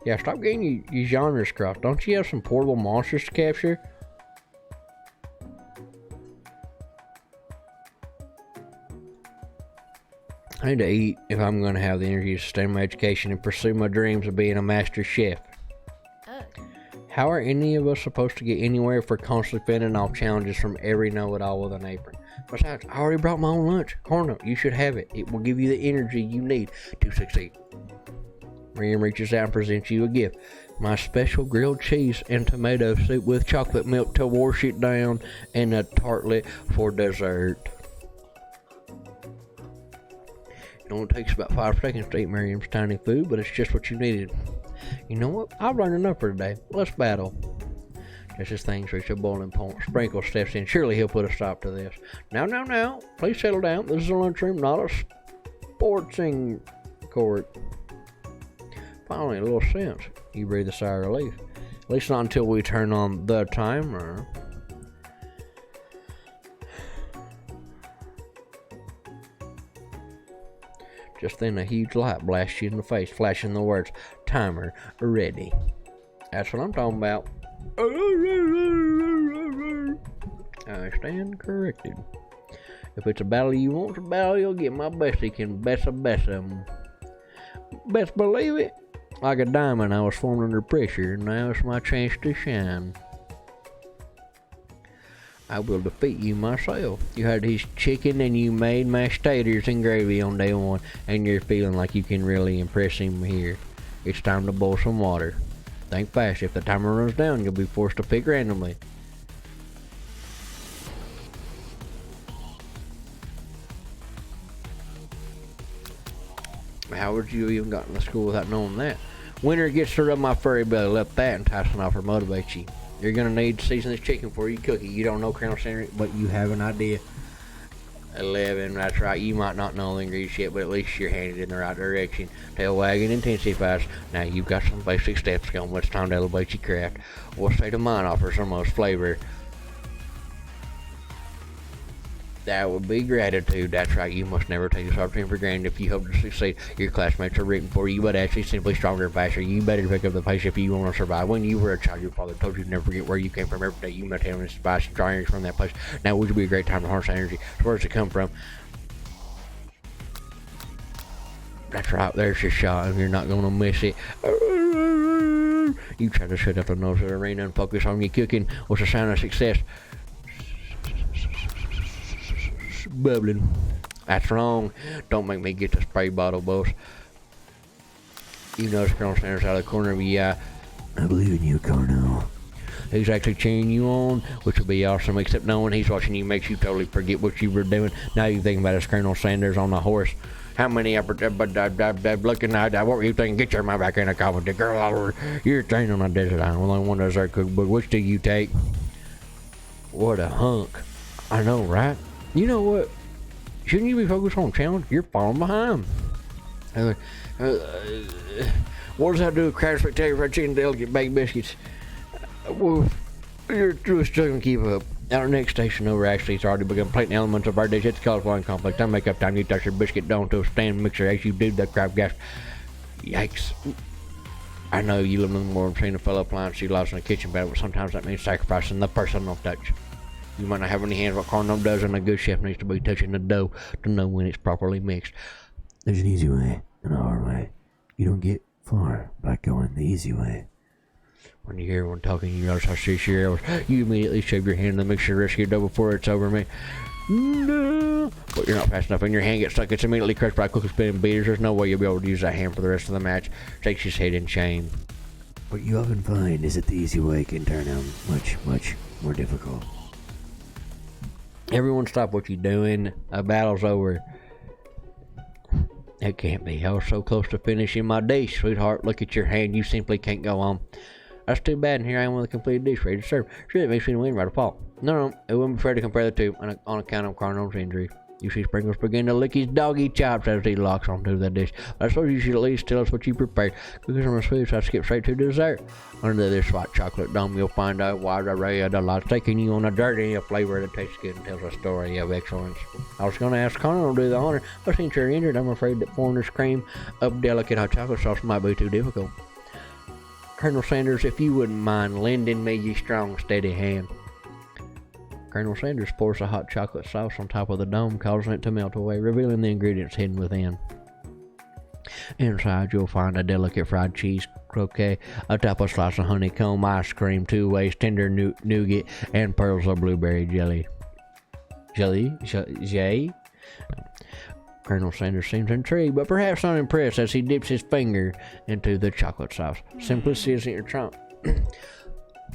Yeah, stop getting your genres crossed. Don't you have some portable monsters to capture? I need to eat if I'm going to have the energy to sustain my education and pursue my dreams of being a master chef. How are any of us supposed to get anywhere if we're constantly fending off challenges from every know-it-all with an apron? Besides, I already brought my own lunch. Corno, you should have it. It will give you the energy you need to succeed. Miriam reaches out and presents you a gift. My special grilled cheese and tomato soup with chocolate milk to wash it down, and a tartlet for dessert. It only takes about 5 seconds to eat Miriam's tiny food, but it's just what you needed. You know what? I've learned enough for today. Let's battle. Just as things reach a boiling point, Sprinkle steps in. Surely he'll put a stop to this. Now. Please settle down. This is a lunchroom, not a sportsing court. Finally, a little sense. You breathe a sigh of relief. At least not until we turn on the timer. Just then a huge light blasts you in the face, flashing the words, timer ready. That's what I'm talking about. I stand corrected. If it's a battle you want to battle, you'll get my bestie can best of 'em. Best believe it. Like a diamond, I was formed under pressure, and now it's my chance to shine. I will defeat you myself. You had his chicken and you made mashed taters and gravy on day one, and you're feeling like you can really impress him here. It's time to boil some water. Think fast. If the timer runs down, you'll be forced to pick randomly. How would you even gotten to school without knowing that? Winter gets to rub my furry belly. Let that enticing offer motivate you. You're gonna need to season this chicken before you cook it. You don't know Colonel Sanders, but you have an idea. 11, that's right. You might not know the ingredients yet, but at least you're headed in the right direction. Tail wagging intensifies. Now you've got some basic steps going. It's time to elevate your craft. What state of mind offers the most flavor? That would be gratitude. That's right. You must never take this opportunity for granted if you hope to succeed. Your classmates are rooting for you, but actually simply stronger and faster. You better pick up the pace if you want to survive. When you were a child, your father told you to never forget where you came from. Every day you must have an inspiration to draw energy from that place. Now would be a great time to harness energy. Where does it come from? That's right. There's your shot, and you're not going to miss it. You try to shut up the nose of the arena and focus on your cooking. What's the sound of success? Bubbling. That's wrong. Don't make me get the spray bottle, boss. You notice Colonel Sanders out of the corner of your eye. I believe in you, Carnell. He's actually cheering you on, which will be awesome, except knowing he's watching you makes you totally forget what you were doing. Now you think about it, Colonel Sanders on the horse. How many looking at what were you thinking? Get your mind back in the coffin, the girl. You're trained on a desert island with only one dessert cookbook. Which do you take? What a hunk. I know, right? You know what? Shouldn't you be focused on challenge? You're falling behind. What does that do with crab spectacular fried chicken, delicate baked biscuits? Well, you're just struggling to keep up. Our next station over actually has already begun plating elements of our dish. It's cauliflower complex. Time make up time. You touch your biscuit dough into a stand mixer as you do the crab gas. Yikes. I know you live in the world between a fellow appliance you lost in the kitchen battle, but sometimes that means sacrificing the personal touch. You might not have any hands, but Carno does, and a good chef needs to be touching the dough to know when it's properly mixed. There's an easy way and a hard way. You don't get far by going the easy way. When you hear one talking, you notice how serious your arrows. You immediately shove your hand in the mixture rescue dough before it's over me. No. But you're not fast enough, and your hand gets stuck. It's immediately crushed by quickly spinning beaters. There's no way you'll be able to use that hand for the rest of the match. Shakes his head in shame. What you often find is that the easy way can turn out much, much more difficult. Everyone stop what you're doing. A battle's over. It can't be. I was so close to finishing my dish, sweetheart. Look at your hand. You simply can't go on. That's too bad, and here I am with a completed dish ready to serve. Sure, that makes me win by default. No, it wouldn't be fair to compare the two on account of Carno's injury. You see Sprinkles begin to lick his doggy chops as he locks onto the dish. But I suppose you should at least tell us what you prepared. Cookies are my sweet, so I skip straight to dessert. Under this white chocolate dome, you'll find a wide array of delights, taking you on a journey of flavor that tastes good and tells a story of excellence. I was going to ask Carno to do the honor, but since you're injured, I'm afraid that pouring this cream of delicate hot chocolate sauce might be too difficult. Colonel Sanders, if you wouldn't mind lending me your strong, steady hand. Colonel Sanders pours the hot chocolate sauce on top of the dome, causing it to melt away, revealing the ingredients hidden within. Inside, you'll find a delicate fried cheese croquette, atop a slice of honeycomb ice cream, 2 ways tender nougat, and pearls of blueberry jelly. Jelly? Colonel Sanders seems intrigued, but perhaps not impressed as he dips his finger into the chocolate sauce. Simplicity isn't your trump.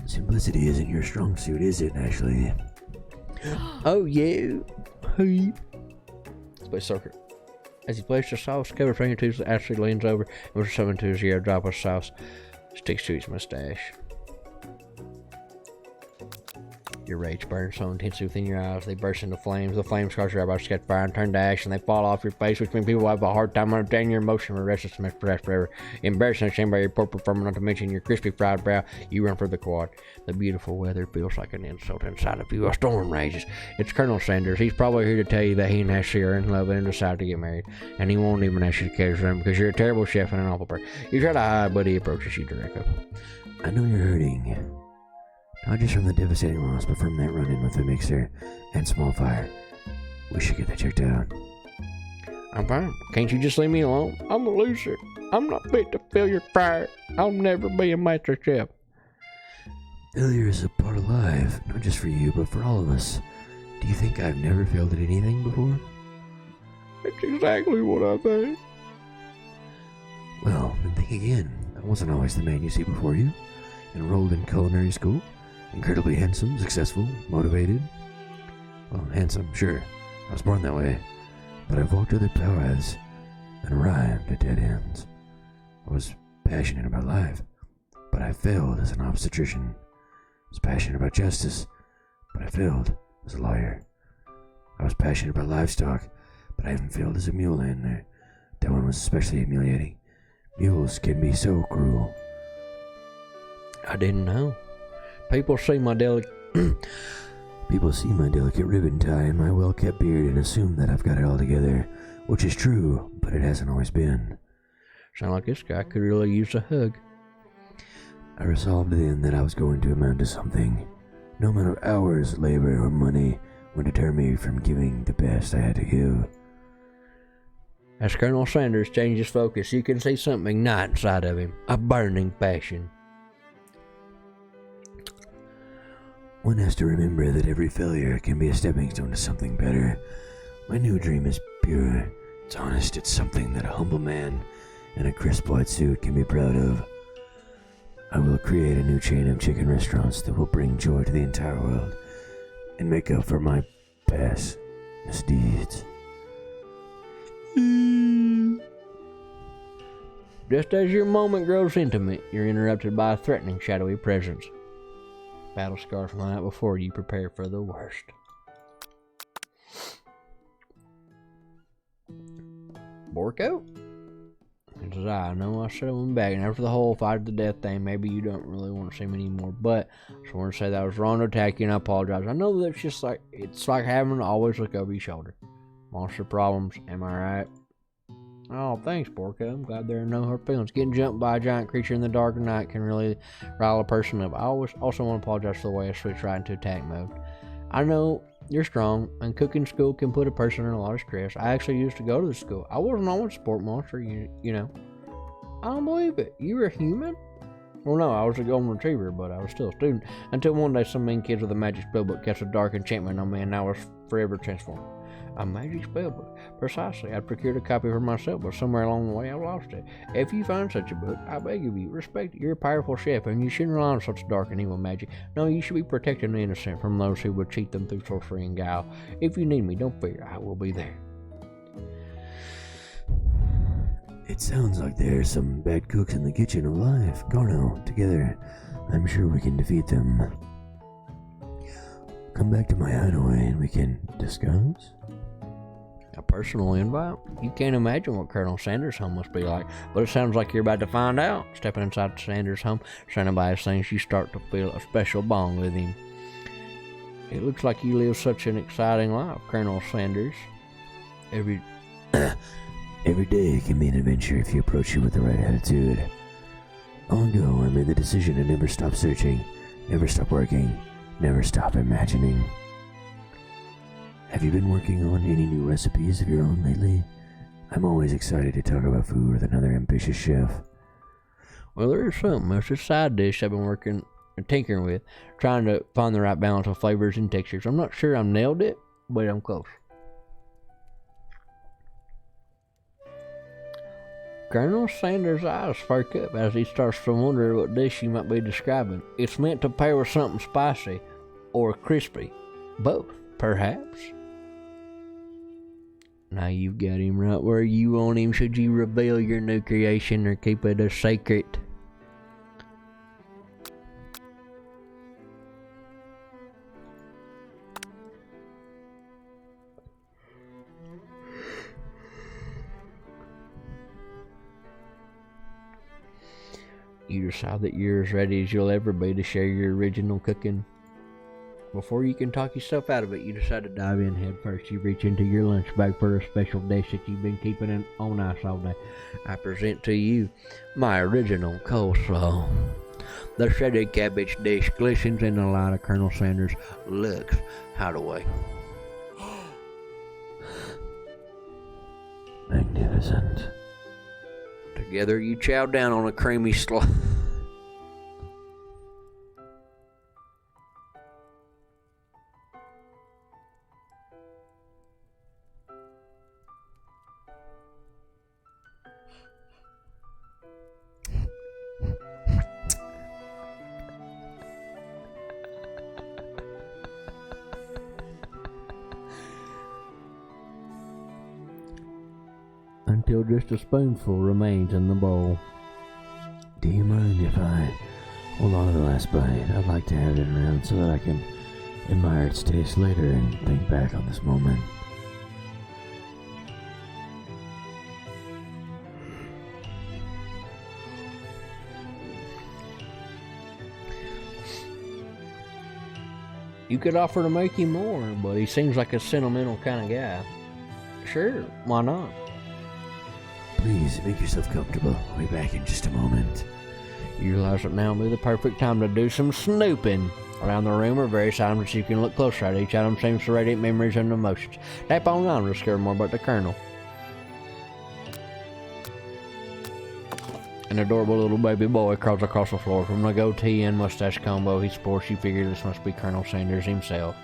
Simplicity isn't your strong suit, is it, Ashley? Oh, yeah. Hey. Let's play circuit. As he places the sauce, covered fingertips, Ashley leans over and with something to his ear, a drop of sauce sticks to his mustache. Your rage burns so intensely within your eyes, they burst into flames. The flames cause your eyeballs to catch fire and turn to ash, and they fall off your face, which means people have a hard time understanding your emotion for the rest of the semester, perhaps forever. Embarrassed and ashamed by your poor performance, not to mention your crispy fried brow, you run for the quad. The beautiful weather feels like an insult inside of you. A storm rages. It's Colonel Sanders. He's probably here to tell you that he and Ashley are in love and decided to get married, and he won't even ask you to cater to him because you're a terrible chef and an awful person. You try to hide, but he approaches you directly. I know you're hurting. Not just from the devastating loss, but from that run-in with the mixer and small fire. We should get that checked out. I'm fine. Can't you just leave me alone? I'm a loser. I'm not fit to fill your fire. I'll never be a master chef. Failure is a part of life, not just for you, but for all of us. Do you think I've never failed at anything before? That's exactly what I think. Well, then think again. I wasn't always the man you see before you. Enrolled in culinary school. Incredibly handsome, successful, motivated. Well, handsome, sure. I was born that way. But I've walked other paths and arrived at dead ends. I was passionate about life, but I failed as an obstetrician. I was passionate about justice, but I failed as a lawyer. I was passionate about livestock, but I haven't failed as a mule handler. That one was especially humiliating. Mules can be so cruel. I didn't know. People see my delicate ribbon tie and my well-kept beard and assume that I've got it all together, which is true, but it hasn't always been. Sound like this guy could really use a hug. I resolved then that I was going to amount to something. No amount of hours, labor, or money would deter me from giving the best I had to give. As Colonel Sanders changes focus, you can see something ignite inside of him, a burning passion. One has to remember that every failure can be a stepping stone to something better. My new dream is pure. It's honest. It's something that a humble man in a crisp white suit can be proud of. I will create a new chain of chicken restaurants that will bring joy to the entire world and make up for my past misdeeds. Just as your moment grows intimate, you're interrupted by a threatening, shadowy presence. Battle scars from the night before, you prepare for the worst. Borko? It says, I know I should have went back, and after the whole fight to the death thing, maybe you don't really want to see me anymore, but I just want to say that I was wrong to attack you, and I apologize. I know that it's like having to always look over your shoulder. Monster problems, am I right? Oh, thanks, Borko. I'm glad there are no hard feelings. Getting jumped by a giant creature in the dark of night can really rile a person up. I also want to apologize for the way I switched right into attack mode. I know you're strong, and cooking school can put a person in a lot of stress. I actually used to go to the school. I wasn't always a sport monster, you know. I don't believe it. You were a human? Well, no, I was a golden retriever, but I was still a student. Until one day some mean kids with a magic spellbook cast a dark enchantment on me, and I was forever transformed. A magic spellbook. Precisely. I procured a copy for myself, but somewhere along the way I lost it. If you find such a book, I beg of you, respect it. You're a powerful chef, and you shouldn't rely on such dark and evil magic. No, you should be protecting the innocent from those who would cheat them through sorcery and guile. If you need me, don't fear. I will be there. It sounds like there are some bad cooks in the kitchen of life. Garno, together, I'm sure we can defeat them. Come back to my hideaway and we can discuss. A personal invite? You can't imagine what Colonel Sanders' home must be like, but it sounds like you're about to find out. Stepping inside Sanders' home, surrounded by his things, you start to feel a special bond with him. It looks like you live such an exciting life, Colonel Sanders. Every day can be an adventure if you approach it with the right attitude. Long ago, I made the decision to never stop searching, never stop working, never stop imagining. Have you been working on any new recipes of your own lately? I'm always excited to talk about food with another ambitious chef. Well, there is something. It's a side dish I've been working and tinkering with, trying to find the right balance of flavors and textures. I'm not sure I've nailed it, but I'm close. Colonel Sanders' eyes spark up as he starts to wonder what dish you might be describing. It's meant to pair with something spicy or crispy. Both, perhaps. Now you've got him right where you want him. Should you reveal your new creation or keep it a secret? You decide that you're as ready as you'll ever be to share your original cooking. Before you can talk yourself out of it, you decide to dive in head first. You reach into your lunch bag for a special dish that you've been keeping on ice all day. I present to you my original coleslaw. The shredded cabbage dish glistens in the light of Colonel Sanders' looks hideaway. Magnificent. Together you chow down on a creamy slice. Until just a spoonful remains in the bowl. Do you mind if I hold on to the last bite? I'd like to have it around so that I can admire its taste later and think back on this moment. You could offer to make him more, but he seems like a sentimental kind of guy. Sure, why not? Please, make yourself comfortable. I'll be back in just a moment. You realize that now would be the perfect time to do some snooping. Around the room are various items that you can look closer at. Each item seems to radiate memories and emotions. Tap on 9 to discover more about the Colonel. An adorable little baby boy crawls across the floor. From the goatee and mustache combo he sports, you figure this must be Colonel Sanders himself.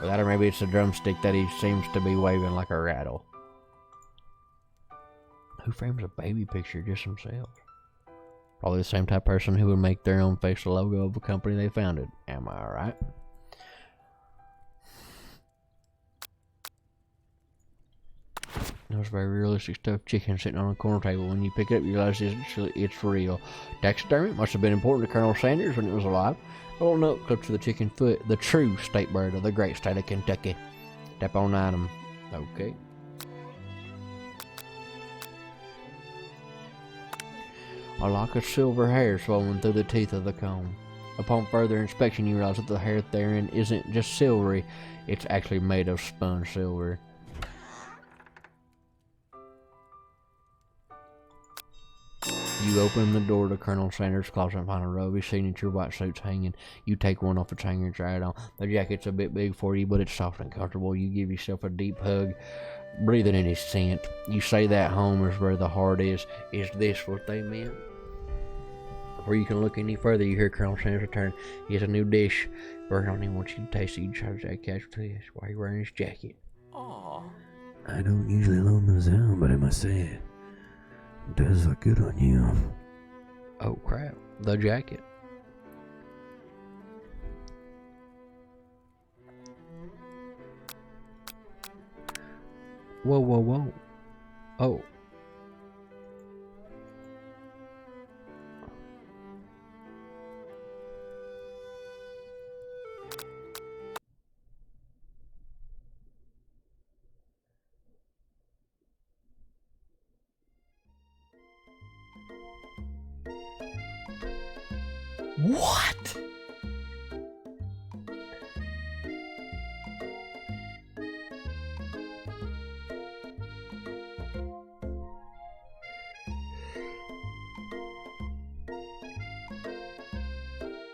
Or that, or maybe it's a drumstick that he seems to be waving like a rattle. Who frames a baby picture just themselves? Probably the same type of person who would make their own face the logo of the company they founded. Am I right? There's very realistic stuffed chicken sitting on a corner table. When you pick it up, you realize it's real. Taxidermy must have been important to Colonel Sanders when it was alive. A little note clipped to the chicken foot. The true state bird of the great state of Kentucky. Tap on item. Okay. A lock of silver hair swollen through the teeth of the comb. Upon further inspection, you realize that the hair therein isn't just silvery, it's actually made of spun silver. You open the door to Colonel Sanders' closet and find a row of his signature white suits hanging. You take one off its hanger and try it on. The jacket's a bit big for you, but it's soft and comfortable. You give yourself a deep hug, breathing in his scent. You say that home is where the heart is. Is this what they meant? Before you can look any further, you hear Colonel Sanders return. He has a new dish. Bert, I don't even want you to taste it. You try to catch this while you're wearing his jacket. I don't usually loan those out, but I must say it does look good on you. Oh crap, the jacket. Whoa, whoa, whoa. Oh. What?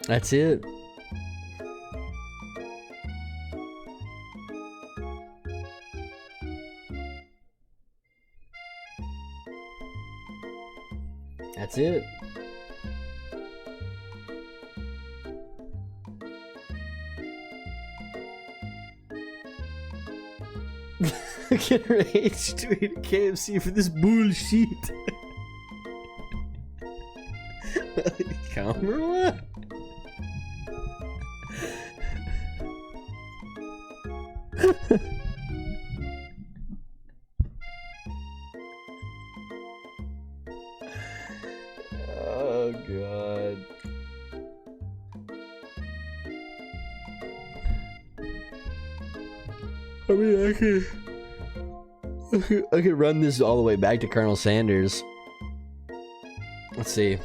That's it. That's it. Get ready to eat KFC for this bullshit. Camera? Oh god. I mean, I could run this all the way back to Colonel Sanders. Let's see.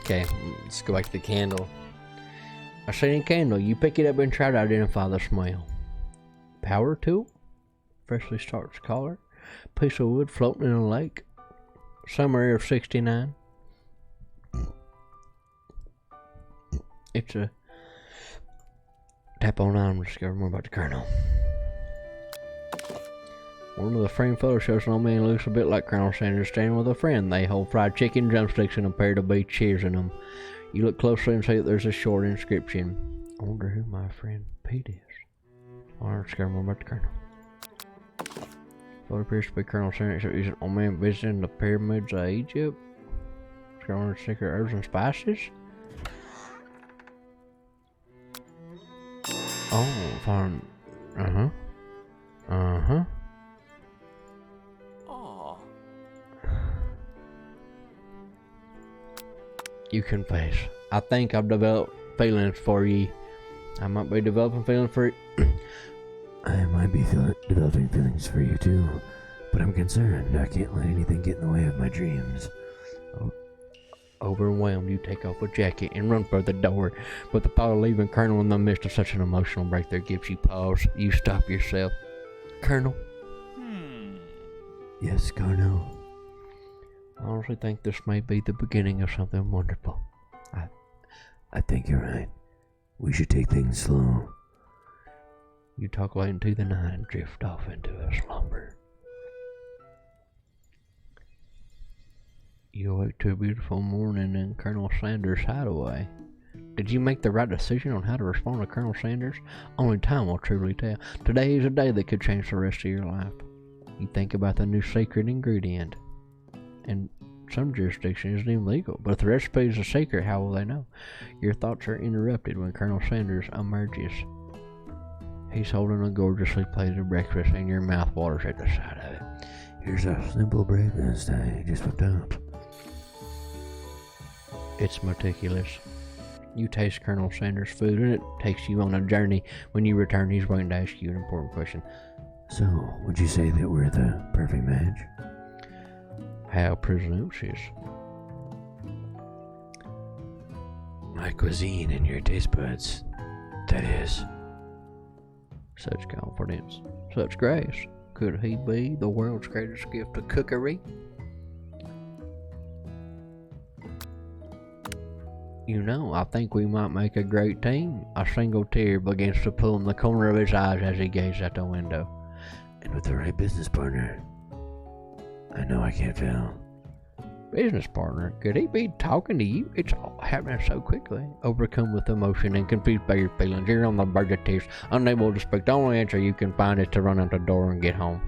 Okay, let's go back to the candle. A shiny candle. You pick it up and try to identify the smell. Power tool. Freshly starched collar. Piece of wood floating in a lake. Summary of 69. It's a... Tap on item to discover more about the Colonel. One of the framed photos shows an old man who looks a bit like Colonel Sanders standing with a friend. They hold fried chicken, drumsticks, and a pair of beef cheers in them. You look closely and see that there's a short inscription. I wonder who my friend Pete is. I want to discover more about the Colonel. What appears to be Colonel Sanders, except he's an old man visiting the pyramids of Egypt. Discovering secret herbs and spices. Oh, fine. Uh-huh. Uh-huh. You confess. I think I've developed feelings for you. I might be developing feelings for you. I might be developing feelings for you too, but I'm concerned. I can't let anything get in the way of my dreams. Overwhelmed, you take off a jacket and run for the door, but the thought of leaving Colonel in the midst of such an emotional breakthrough gives you pause. You stop yourself. Colonel? Yes, Colonel. I honestly think this may be the beginning of something wonderful. I think you're right. We should take things slow. You talk late into the night and drift off into a slumber. You awake to a beautiful morning in Colonel Sanders' hideaway. Did you make the right decision on how to respond to Colonel Sanders? Only time will truly tell. Today is a day that could change the rest of your life. You think about the new secret ingredient. And some jurisdiction isn't even legal. But if the recipe is a secret, how will they know? Your thoughts are interrupted when Colonel Sanders emerges. He's holding a gorgeously plated breakfast and your mouth waters at the sight of it. Here's a simple breakfast I just whipped up. It's meticulous. You taste Colonel Sanders' food, and it takes you on a journey. When you return, he's waiting to ask you an important question. So, would you say that we're the perfect match? How presumptuous. My cuisine and your taste buds. That is. Such confidence, such grace. Could he be the world's greatest gift of cookery? You know, I think we might make a great team. A single tear begins to pull in the corner of his eyes as he gazes out the window. And with the right business partner, I know I can't fail. Business partner? Could he be talking to you? It's all happening so quickly. Overcome with emotion and confused by your feelings, you're on the verge of tears, unable to speak. The only answer you can find is to run out the door and get home.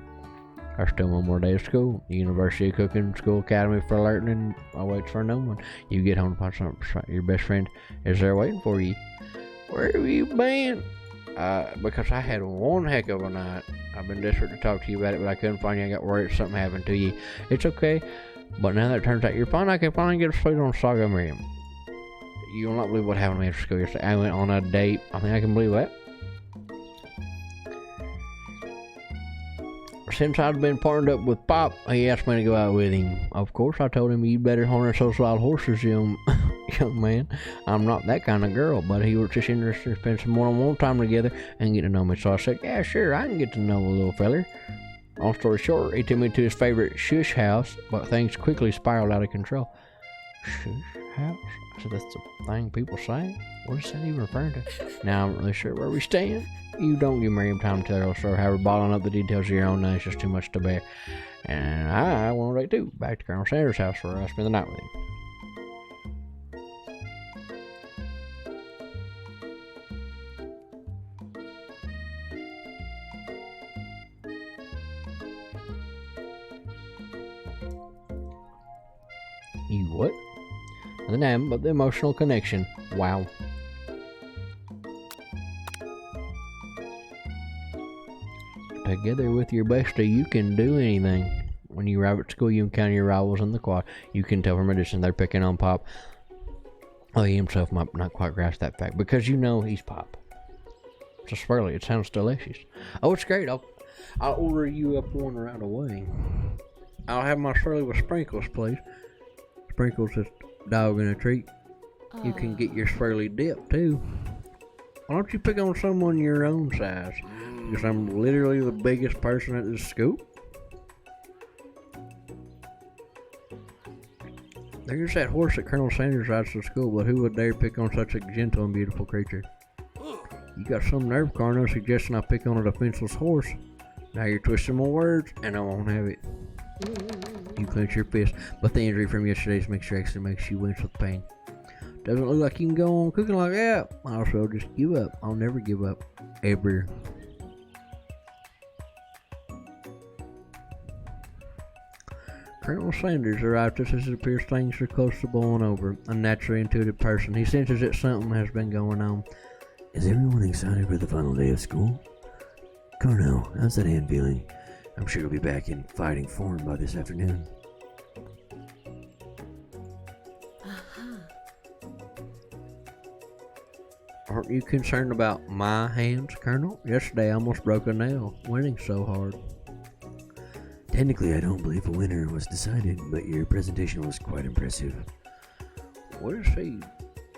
There's still one more day of school. The University of Cooking School Academy for Learning awaits for no one. You get home to find your best friend is there waiting for you. Where have you been? Because I had one heck of a night. I've been desperate to talk to you about it, but I couldn't find you. I got worried something happened to you. It's okay, but now that it turns out you're fine, I can finally get a sleep on Saga Miriam. You will not believe what happened to me after school yesterday. I went on a date. I think I can believe that. Since I'd been partnered up with Pop, he asked me to go out with him. Of course, I told him, you better harness those wild horses, young man. I'm not that kind of girl, but he was just interested in spending some one-on-one time together and get to know me. So I said, yeah, sure, I can get to know a little feller. Long story short, he took me to his favorite shush house, but things quickly spiraled out of control. Shush house? I said, that's the thing people say? What is that even referring to? Now I'm not really sure where we stand. You don't give Miriam time to tell her story. However, bottling up the details of your own night is just too much to bear. And I want to take too. Back to Colonel Sanders' house where I spend the night with him. You what? The name, but the emotional connection. Wow. Together with your bestie, you can do anything. When you arrive at school, you encounter your rivals in the quad. You can tell from a distance they're picking on Pop. Oh, he himself might not quite grasp that fact, because you know he's Pop. It's a swirly. It sounds delicious. Oh, it's great. I'll order you up one right away. I'll have my swirly with sprinkles, please. Sprinkles is dog and a treat. You can get your swirly dip, too. Why don't you pick on someone your own size? Because I'm literally the biggest person at this school. There's that horse that Colonel Sanders rides to school, but who would dare pick on such a gentle and beautiful creature? You got some nerve, Carno, suggesting I pick on a defenseless horse. Now you're twisting my words, and I won't have it. You clench your fist, but the injury from yesterday's mixture actually makes you wince with pain. Doesn't look like you can go on cooking like that. Also, just give up. I'll never give up. Ever. Colonel Sanders arrived just as it appears things are close to blowing over. A naturally intuitive person, he senses that something has been going on. Is everyone excited for the final day of school? Cornell, how's that hand feeling? I'm sure he'll be back in fighting form by this afternoon. Aren't you concerned about my hands, Colonel? Yesterday I almost broke a nail, winning so hard. Technically, I don't believe a winner was decided, but your presentation was quite impressive. What is he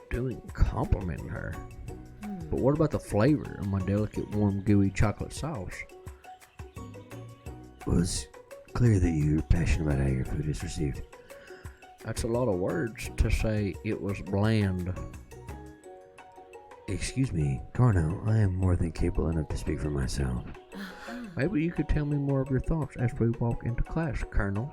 doing complimenting her? But what about the flavor of my delicate, warm, gooey chocolate sauce? Well, it's clear that you're passionate about how your food is received. That's a lot of words to say it was bland. Excuse me, Carno, I am more than capable enough to speak for myself. Maybe you could tell me more of your thoughts as we walk into class, Colonel.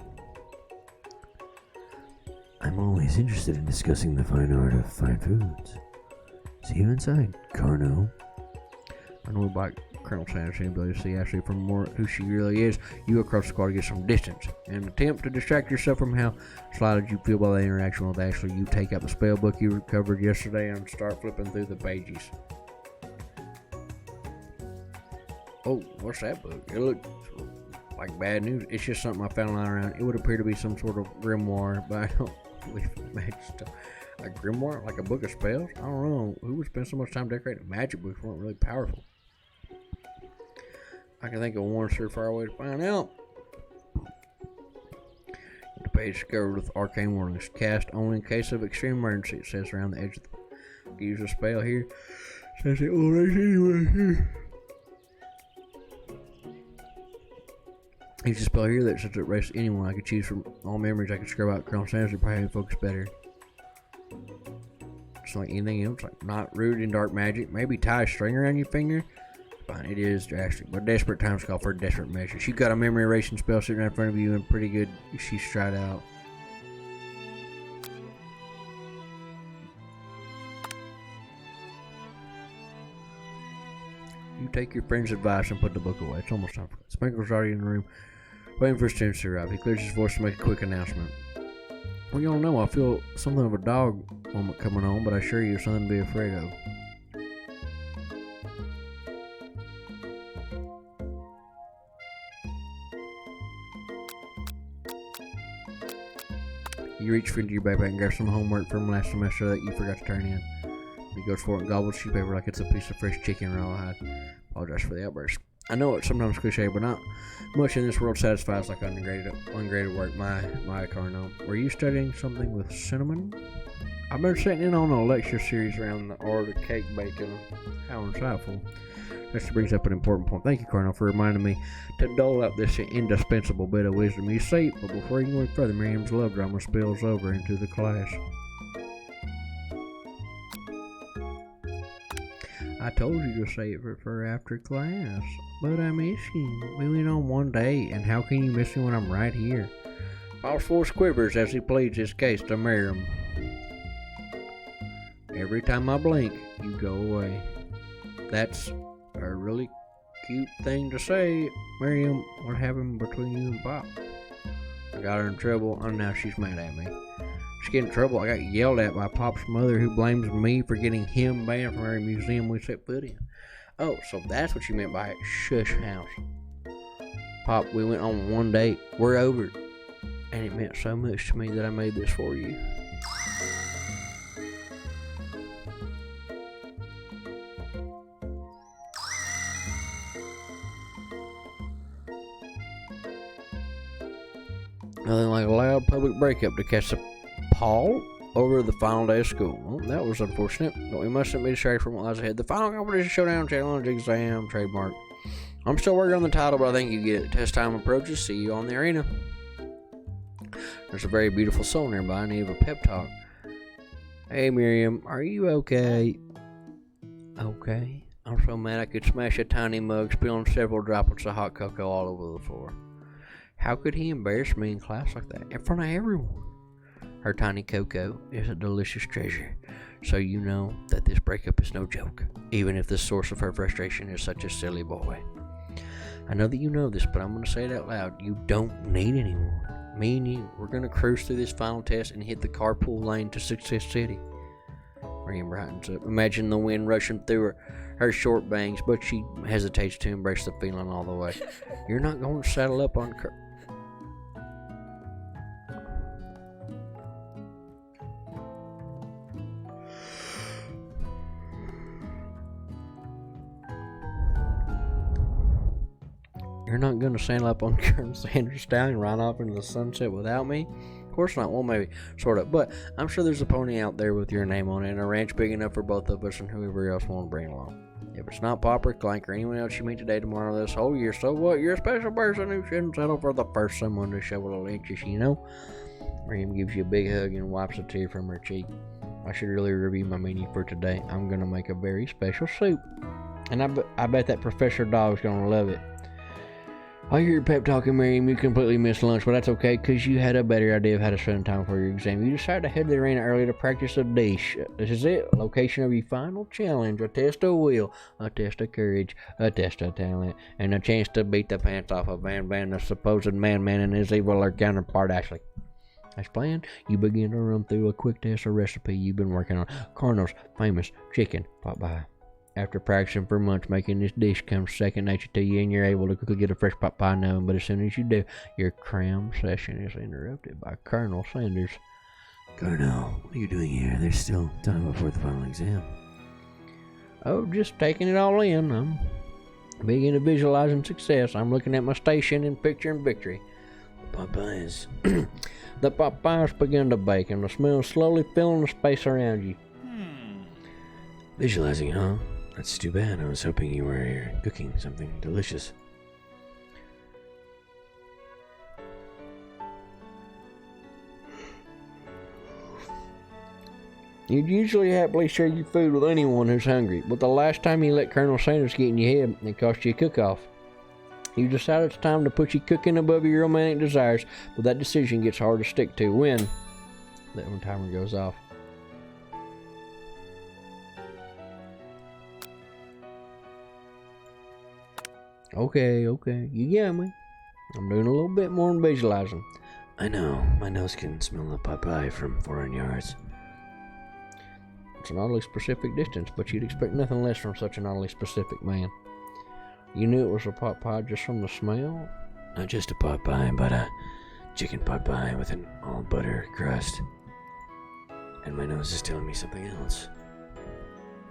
I'm always interested in discussing the fine art of fine foods. See you inside, Carno. I know about Colonel Sanders' ability to see Ashley from more who she really is. You across the squad to get some distance. In an attempt to distract yourself from how slighted you feel by the interaction with Ashley, you take out the spell book you recovered yesterday and start flipping through the pages. Oh, what's that book? It looks like bad news. It's just something I found lying around. It would appear to be some sort of grimoire, but I don't believe magic stuff. A grimoire? Like a book of spells? I don't know. Who would spend so much time decorating magic books weren't really powerful? I can think of one sure far away to find out. The page is covered with arcane warnings. Cast only in case of extreme emergency. It says around the edge of the... Use a spell here. It says it will erase anyway here. Use a spell here that says it erases anyone I could choose from all memories. I could scrub out Colonel Sanders to probably focus better. It's like anything else, like not rooted in dark magic. Maybe tie a string around your finger. Fine, it is drastic, but desperate times call for desperate measures. You've got a memory erasing spell sitting right in front of you and pretty good. She's tried out. You take your friend's advice and put the book away. It's almost time for it. Sprinkle's already in the room, waiting for his students to arrive. He clears his voice to make a quick announcement. Well, you all know I feel something of a dog moment coming on, but I assure you, something to be afraid of. You reach into your backpack and grab some homework from last semester that you forgot to turn in. He goes for it and gobbles sheet paper like it's a piece of fresh chicken rawhide. Apologize for the outburst. I know it's sometimes cliche, but not much in this world satisfies like ungraded work. My Carno. Were you studying something with cinnamon? I've been sitting in on a lecture series around the art of cake baking. How insightful. This brings up an important point. Thank you, Colonel, for reminding me to dole out this indispensable bit of wisdom. You see, but before you go any further, Miriam's love drama spills over into the class. I told you to save it for after class, but I miss you. We went on one day, and how can you miss me when I'm right here? False Force quivers as he pleads his case to Miriam. Every time I blink, you go away. That's a really cute thing to say. Miriam, what happened between you and Pop? I got her in trouble, and now she's mad at me. She's getting in trouble. I got yelled at by Pop's mother, who blames me for getting him banned from every museum we set foot in. Oh, so that's what you meant by shush house. Pop, we went on one date. We're over. And it meant so much to me that I made this for you. Nothing like a loud public breakup to catch the Paul over the final day of school. Well, that was unfortunate, but we mustn't be distracted from what lies ahead. The final competition showdown challenge exam trademark. I'm still working on the title, but I think you get it. Test time approaches. See you on the arena. There's a very beautiful soul nearby in need of a pep talk. Hey Miriam, are you okay? Okay. I'm so mad I could smash a tiny mug, spilling several droplets of hot cocoa all over the floor. How could he embarrass me in class like that, in front of everyone? Her tiny cocoa is a delicious treasure, so you know that this breakup is no joke, even if the source of her frustration is such a silly boy. I know that you know this, but I'm going to say it out loud. You don't need anyone. Me and you, we're going to cruise through this final test and hit the carpool lane to Success City. Miriam brightens up. Imagine the wind rushing through her short bangs, but she hesitates to embrace the feeling all the way. You're not going to saddle up on... You're not going to saddle up on Colonel Sanders' stallion right off into the sunset without me? Of course not. Well, maybe. Sort of. But I'm sure there's a pony out there with your name on it and a ranch big enough for both of us and whoever else want to bring along. If it's not Pop or Clank or anyone else you meet today, tomorrow, this whole year, so what? You're a special person who shouldn't settle for the first someone to show a little interest, you know? Miriam gives you a big hug and wipes a tear from her cheek. I should really review my menu for today. I'm going to make a very special soup. And I bet that Professor Dog's going to love it. I hear your pep talking, Miriam. You completely missed lunch, but that's okay, because you had a better idea of how to spend time for your exam. You decided to head to the arena early to practice a dish. This is it. Location of your final challenge. A test of will, a test of courage, a test of talent, and a chance to beat the pants off of Van, the supposed madman, and his evil counterpart, Ashley. As planned, you begin to run through a quick test of recipe you've been working on. Cardinal's famous chicken pot pie. After practicing for months, making this dish comes second nature to you, and you're able to quickly get a fresh pot pie knowing. But as soon as you do, your cram session is interrupted by Colonel Sanders. Colonel, what are you doing here? There's still time before the final exam. Oh, just taking it all in. I'm big into visualizing success. I'm looking at my station and picturing victory. Popeyes. The pot pies begin to bake, and the smell slowly filling the space around you. Visualizing, huh? That's too bad. I was hoping you were here cooking something delicious. You'd usually happily share your food with anyone who's hungry, but the last time you let Colonel Sanders get in your head, it cost you a cook-off. You decide it's time to put your cooking above your romantic desires, but that decision gets hard to stick to when the timer goes off. Okay, you got me. I'm doing a little bit more than visualizing. I know, my nose can smell the Popeye from 400 yards. It's an oddly specific distance, but you'd expect nothing less from such an oddly specific man. You knew it was a pot pie just from the smell? Not just a pot pie, but a chicken pot pie with an all butter crust. And my nose is telling me something else.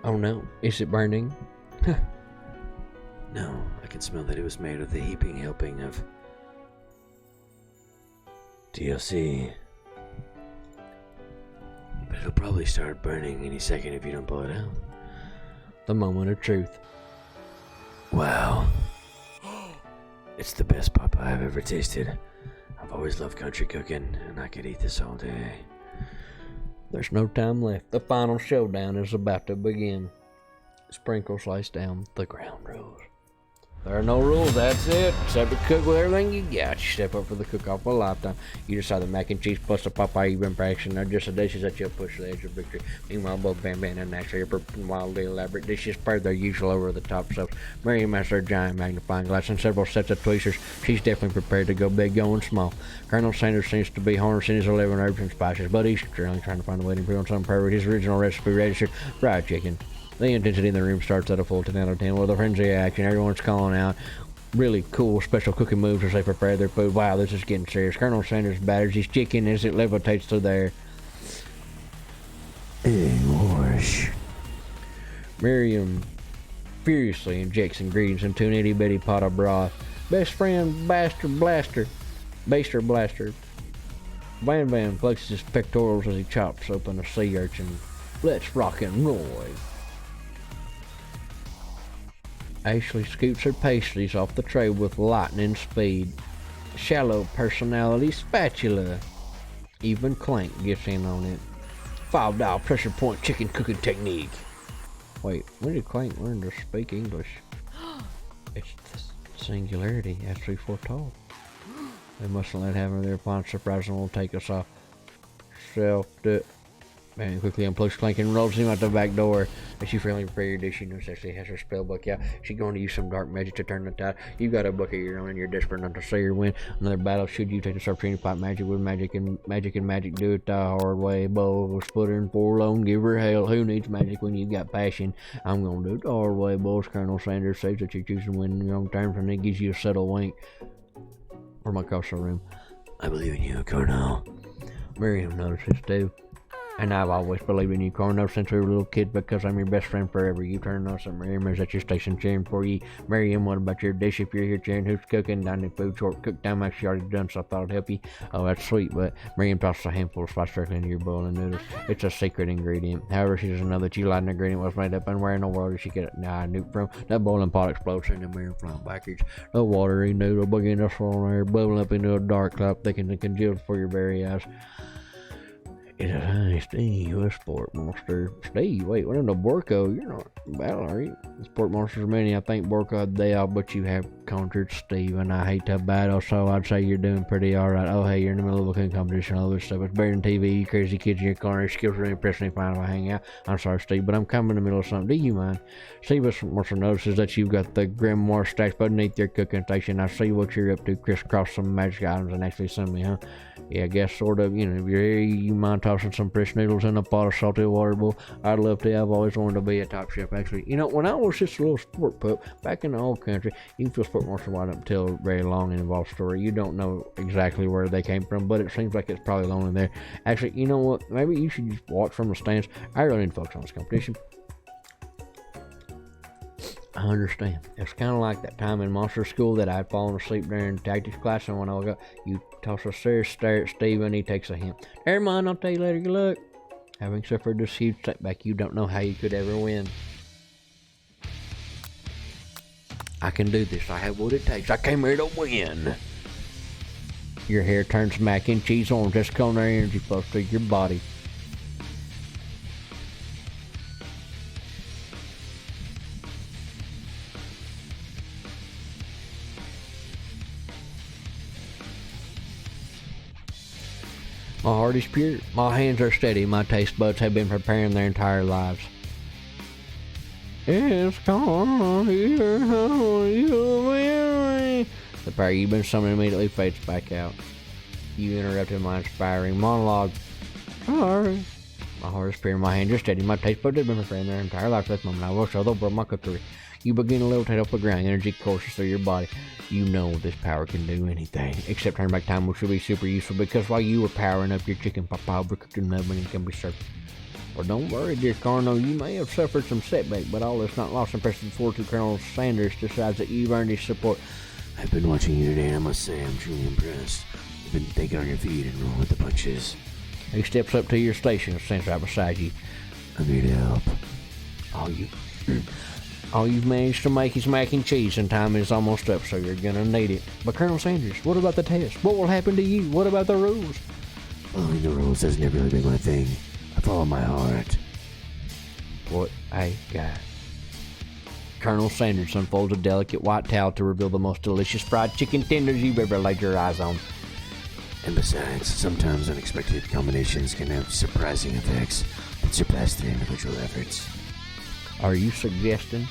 Oh no, is it burning? No, I can smell that it was made with a heaping helping of TLC. But it'll probably start burning any second if you don't pull it out. The moment of truth. Wow. It's the best Popeye I've ever tasted. I've always loved country cooking, and I could eat this all day. There's no time left. The final showdown is about to begin. Sprinkles lays down the ground rules. There are no rules, that's it. Except to cook with everything you got. You step up for the cook-off of a lifetime. You decide the mac and cheese plus the Popeye you've been practicing are just the dishes that you'll push to the edge of victory. Meanwhile, both Bam Bam and Ashley are preparing wildly elaborate dishes per their usual over-the-top selves. Miriam has her giant magnifying glass and several sets of tweezers. She's definitely prepared to go big, going small. Colonel Sanders seems to be harnessing his 11 herbs and spices, but he's trying to find a way to improve on some perfect. His original recipe registered fried chicken. The intensity in the room starts at a full 10 out of 10 with a frenzy of action. Everyone's calling out really cool special cooking moves as they prepare their food. Wow, this is getting serious. Colonel Sanders batters his chicken as it levitates through the air. Wash. Miriam furiously injects ingredients into an itty-bitty pot of broth. Best friend Baster Blaster. Van Van flexes his pectorals as he chops open a sea urchin. Let's rock and roll. Ashley scoops her pastries off the tray with lightning speed. Shallow personality spatula. Even Clank gets in on it. $5 pressure point chicken cooking technique. Wait, when did Clank learn to speak English? It's the singularity, as we foretold. They mustn't let having their pawn surprisingly will take us off. Man quickly unplugs Clank and rolls him out the back door. As she friendly prepare your dish, she knows Ashley has her spell book out. She's going to use some dark magic to turn the tide. You've got a book of your own and you're desperate not to see her win another battle. Should you take the opportunity to fight magic with magic and magic do it the hard way. Bo was sputtering forlorn, give her hell. Who needs magic when you got passion? I'm going to do it the hard way, boys. Colonel Sanders says that you're choosing to win on your own terms, and then gives you a subtle wink from across the room. I believe in you, Colonel. Miriam notices too. And I've always believed in you, Colonel, since we were little kids, because I'm your best friend forever. You turn on some Miriam is at your station cheering for you. Miriam, what about your dish? If you're here cheering, who's cooking? Dining food short cook time. Actually already done, so I thought I'd help you. Oh, that's sweet, but Miriam tosses a handful of spice directly into your boiling noodles. It's a secret ingredient. However, she doesn't know that you lied an ingredient was made up, and where in the world did she get it? Nah, I knew from. That boiling pot explodes, sending Miriam flying backwards. The watery noodle begins to swirl in air, bubbling up into a dark cloud, thick and congealed before your very eyes. It's a hi, Steve, a sport monster. Steve, wait, what in the Borco? You're not in battle, are you? Sport monsters are many. I think Borco had they all, but you have conquered Steve, and I hate to battle, so I'd say you're doing pretty alright. Oh, hey, you're in the middle of a cooking competition, all this stuff. It's better than TV, you crazy kids in your corner. Your skills really impress me fine if I hang out. I'm sorry, Steve, but I'm kind of in the middle of something. Do you mind? Steve also notices that you've got the grimoire stacked beneath your cooking station. I see what you're up to. Crisscross some magic items and actually send me, huh? Yeah, I guess sort of, if you're here, you mind tossing some fresh noodles in a pot of salty water bowl. I'd love to. I've always wanted to be a top chef, actually. You know, when I was just a little sport pup back in the old country, you can feel sport once in a while up until a very long and involved story. You don't know exactly where they came from, but it seems like it's probably lonely there. Actually, you know what? Maybe you should just watch from the stands. I really need to focus on this competition. I understand. It's kind of like that time in monster school that I'd fallen asleep during tactics class, and when I woke up, you toss a serious stare at Steve, and he takes a hint. Never mind, I'll tell you later. Good luck. Having suffered this huge setback, you don't know how you could ever win. I can do this. I have what it takes. I came here to win. Your hair turns mac and cheese orange. That's culinary energy flows through your body. My heart is pure, my hands are steady, my taste buds have been preparing their entire lives. It's gone here, the power you've been summoning immediately fades back out. You interrupted my inspiring monologue. Sorry. My heart is pure, my hands are steady, my taste buds have been preparing their entire lives. At this moment, I will show the world my cookery. You begin to levitate off the ground, energy courses through your body. You know this power can do anything, except turn back time, which will be super useful, because while you were powering up your chicken pot pie, overcooked and oven and can be served. Well, don't worry, dear Colonel, you may have suffered some setback, but all is not lost. Impressive forward to Colonel Sanders decides that you've earned his support. I've been watching you today, I must say I'm truly impressed. You've been thinking on your feet and rolling with the punches. He steps up to your station and stands right beside you. I'm here to help. All you've managed to make is mac and cheese, and time is almost up, so you're gonna need it. But Colonel Sanders, what about the test? What will happen to you? What about the rules? Following the rules has never really been my thing. I follow my heart. What a guy. Colonel Sanders unfolds a delicate white towel to reveal the most delicious fried chicken tenders you've ever laid your eyes on. And besides, sometimes unexpected combinations can have surprising effects that surpass their individual efforts. Are you suggesting?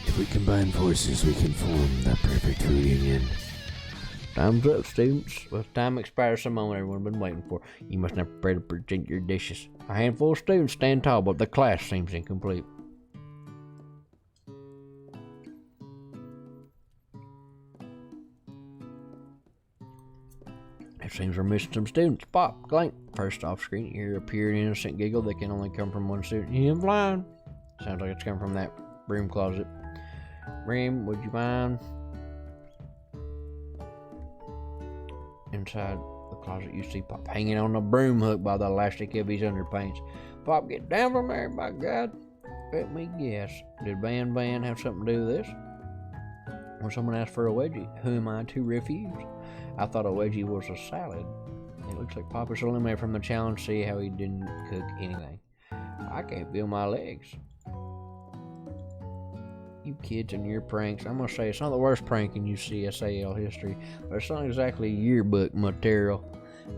If we combine forces, we can form the perfect food union. Time's up, students. Well, time expires the moment everyone's been waiting for. You must now prepare to present your dishes. A handful of students stand tall, but the class seems incomplete. It seems we're missing some students. Pop, clank. First off screen, you hear a pure and innocent giggle that can only come from one student. I'm flying. Sounds like it's coming from that broom closet. Bream, would you mind? Inside the closet, you see Pop hanging on a broom hook by the elastic of his underpants. Pop, get down from there, by God. Let me guess. Did Van have something to do with this? Or someone asked for a wedgie? Who am I to refuse? I thought a wedgie was a salad. It looks like Pop is eliminated from the challenge. See how he didn't cook anything. I can't feel my legs. You kids and your pranks. I'm gonna say it's not the worst prank in UCSAL history, but it's not exactly yearbook material.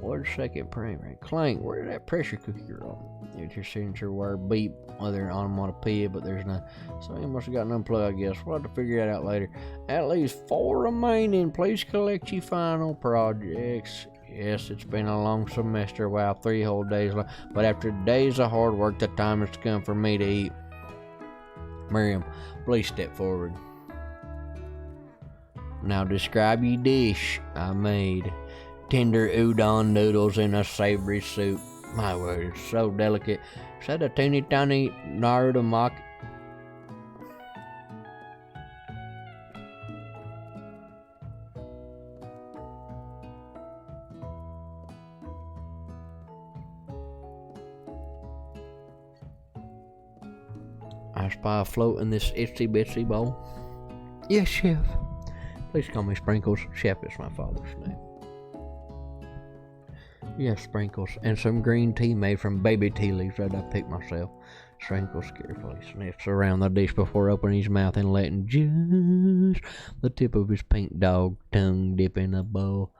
What a second prank, right? Clank, where did that pressure cooker roll? It's your signature word beep, whether onomatopoeia, but there's none. So you must have gotten unplugged, I guess. We'll have to figure that out later. At least 4 remaining. Please collect your final projects. Yes, it's been a long semester. Wow, 3 whole days long. But after days of hard work, the time has come for me to eat. Miriam, please step forward. Now describe your dish I made. Tender udon noodles in a savory soup. My word, it's so delicate. Is that a teeny tiny Narutomaki? I spy a float in this itsy bitsy bowl. Yes, Chef. Please call me Sprinkles. Chef is my father's name. Yes, Sprinkles. And some green tea made from baby tea leaves that I picked myself. Sprinkles carefully sniffs around the dish before opening his mouth and letting just the tip of his pink dog tongue dip in the bowl.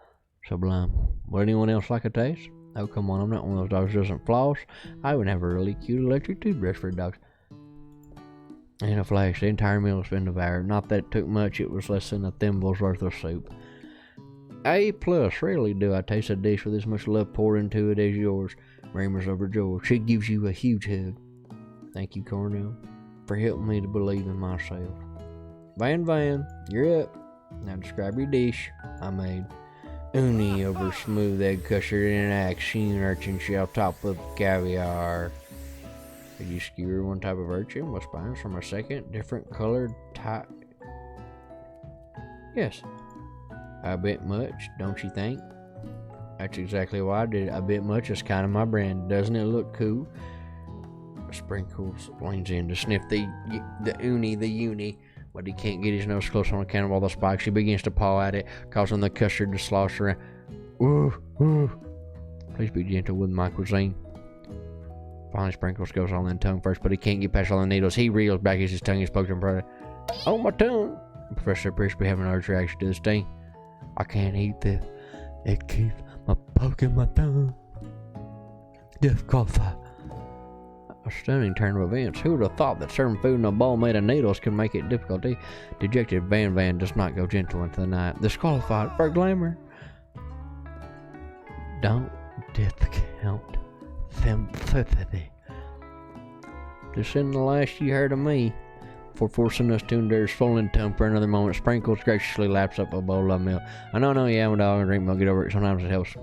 Sublime. Would anyone else like a taste? Oh, come on, I'm not one of those dogs who doesn't floss. I would have a really cute electric toothbrush for dogs. In a flash, the entire meal has been devoured. Not that it took much, it was less than a thimble's worth of soup. A plus, rarely do I taste a dish with as much love poured into it as yours. Murmurs overjoyed. She gives you a huge hug. Thank you, Cornell, for helping me to believe in myself. Van, you're up. Now describe your dish. I made uni over smooth egg custard in an action urchin shell topped with caviar. Did you skewer one type of urchin with spines from a second, different colored type? Yes. A bit much, don't you think? That's exactly why I did it. A bit much is kind of my brand. Doesn't it look cool? Sprinkles leans in to sniff the uni, but he can't get his nose close on account of all the spikes. He begins to paw at it, causing the custard to slosh around. Ooh. Please be gentle with my cuisine. Finally, Sprinkles goes on the tongue first, but he can't get past all the needles. He reels back as his tongue is poked in front of it. Oh, my tongue! Professor appears to be having an allergic reaction to this thing. I can't eat this. It keeps poking my tongue. Disqualified. A stunning turn of events. Who would have thought that serving food in a bowl made of needles could make it difficult? Dejected Van does not go gentle into the night. Disqualified for glamour. Don't discount sympathy. This isn't the last you heard of me. For forcing us to endure his swollen tongue for another moment, Sprinkles graciously laps up a bowl of milk. I know, you have a dog and drink milk. Get over it. Sometimes it helps.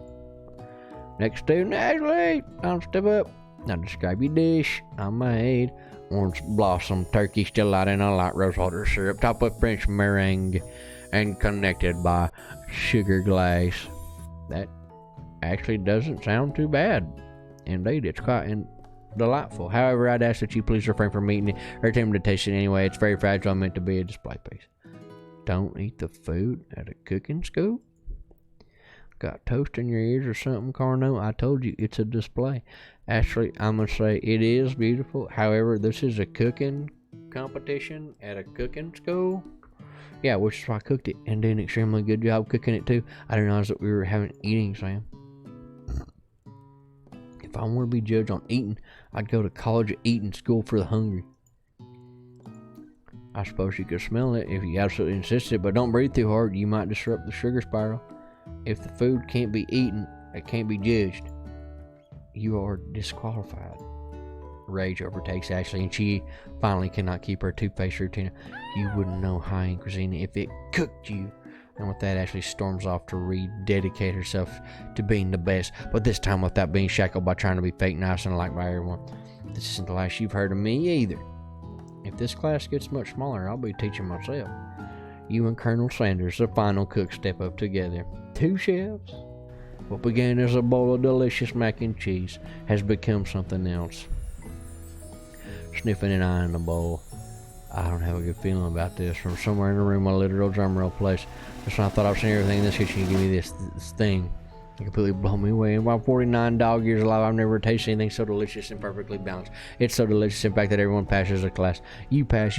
Next student, Ashley. Time to step up. Now describe your dish. I made orange blossom turkey still light in a light rose water syrup, topped with French meringue, and connected by sugar glaze. That actually doesn't sound too bad. Indeed, it's quite delightful. However, I'd ask that you please refrain from eating it or attempt to taste it anyway. It's very fragile and meant to be a display piece. Don't eat the food at a cooking school? Got toast in your ears or something, Carno? I told you it's a display. Actually, I'm going to say it is beautiful. However, this is a cooking competition at a cooking school. Yeah, which is why I cooked it and did an extremely good job cooking it too. I didn't realize that we were having an eating exam. If I want to be judged on eating, I'd go to college of eating school for the hungry. I suppose you could smell it if you absolutely insisted, but don't breathe too hard. You might disrupt the sugar spiral. If the food can't be eaten, it can't be judged. You are disqualified. Rage overtakes Ashley, and she finally cannot keep her two-faced routine. You wouldn't know high-end cuisine if it cooked you. And with that, Ashley storms off to rededicate herself to being the best, but this time without being shackled by trying to be fake nice and liked by everyone. This isn't the last you've heard of me either. If this class gets much smaller, I'll be teaching myself. You and Colonel Sanders, the final cook, step up together. Two chefs. What began as a bowl of delicious mac and cheese has become something else. Sniffing and eyeing the bowl. I don't have a good feeling about this. From somewhere in the room, a literal drum roll plays. Just when I thought I've seen everything in this kitchen, you give me this thing. It completely blew me away. And while 49 dog years alive, I've never tasted anything so delicious and perfectly balanced. It's so delicious, in fact, that everyone passes the class. You pass.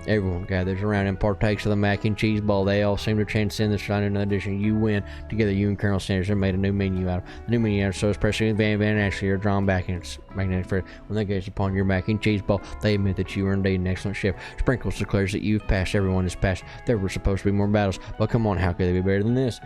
Everyone gathers around and partakes of the mac and cheese bowl. They all seem to transcend the shine of another dish, and you win. Together, you and Colonel Sanders have made a new menu out of. The new menu out of so especially Van and Ashley are drawn back, and it's magnetic for when they gaze upon your mac and cheese bowl. They admit that you are indeed an excellent chef. Sprinkles declares that you've passed. Everyone has passed. There were supposed to be more battles, but come on, how could they be better than this?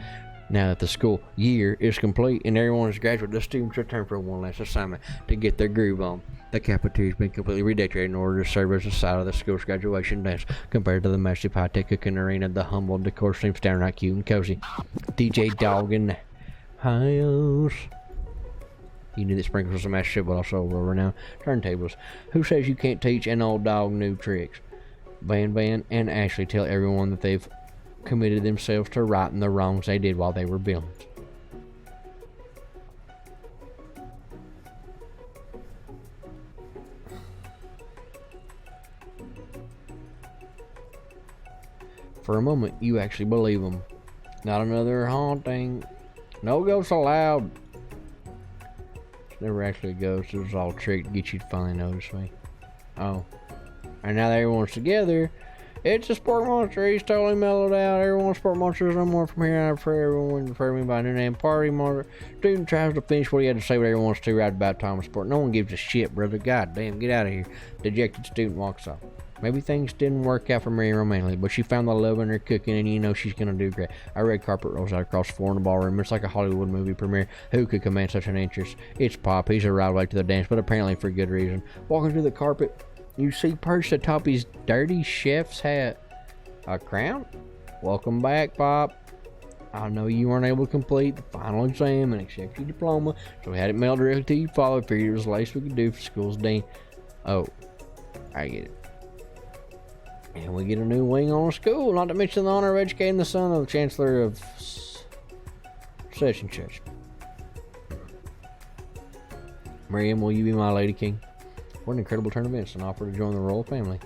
Now that the school year is complete and everyone is graduate, the students return for one last assignment to get their groove on. The cafeteria has been completely redecorated in order to serve as the site of the school's graduation dance. Compared to the massive high-tech cooking arena, the humble decor seems downright cute and cozy. DJ Dog and Hios. You knew that Sprinkles was a master chef, but also a world-renowned turntables. Who says you can't teach an old dog new tricks? Van and Ashley tell everyone that they've committed themselves to righting the wrongs they did while they were villains. For a moment, you actually believe them. Not another haunting. No ghosts allowed. It's never actually a ghost. It was all a trick to get you to finally notice me. Oh. And now that everyone's together, It's a sport monster. He's totally mellowed out. Everyone's sport monster is no more from here on. For everyone refer to me by a new name. Party monster. Student tries to finish what he had to say, but everyone wants to right about time of sport. No one gives a shit, brother. God damn, get out of here. Dejected student walks off. Maybe things didn't work out for Mary romantically, but she found the love in her cooking, and you know she's gonna do great. A red carpet rolls out across the floor in the ballroom. It's like a Hollywood movie premiere. Who could command such an interest? It's Pop. He's arrived late to the dance, but apparently for good reason. Walking through the carpet, you see perched atop his dirty chef's hat a crown. Welcome back, Pop. I know you weren't able to complete the final exam and accept your diploma, so we had it mailed directly to your father. Figured it was the least we could do for school's dean. Oh, I get it. And we get a new wing on school, not to mention the honor of educating the son of the chancellor of such and such. Miriam, will you be my lady king? What an incredible turn of events, and offer to join the royal family.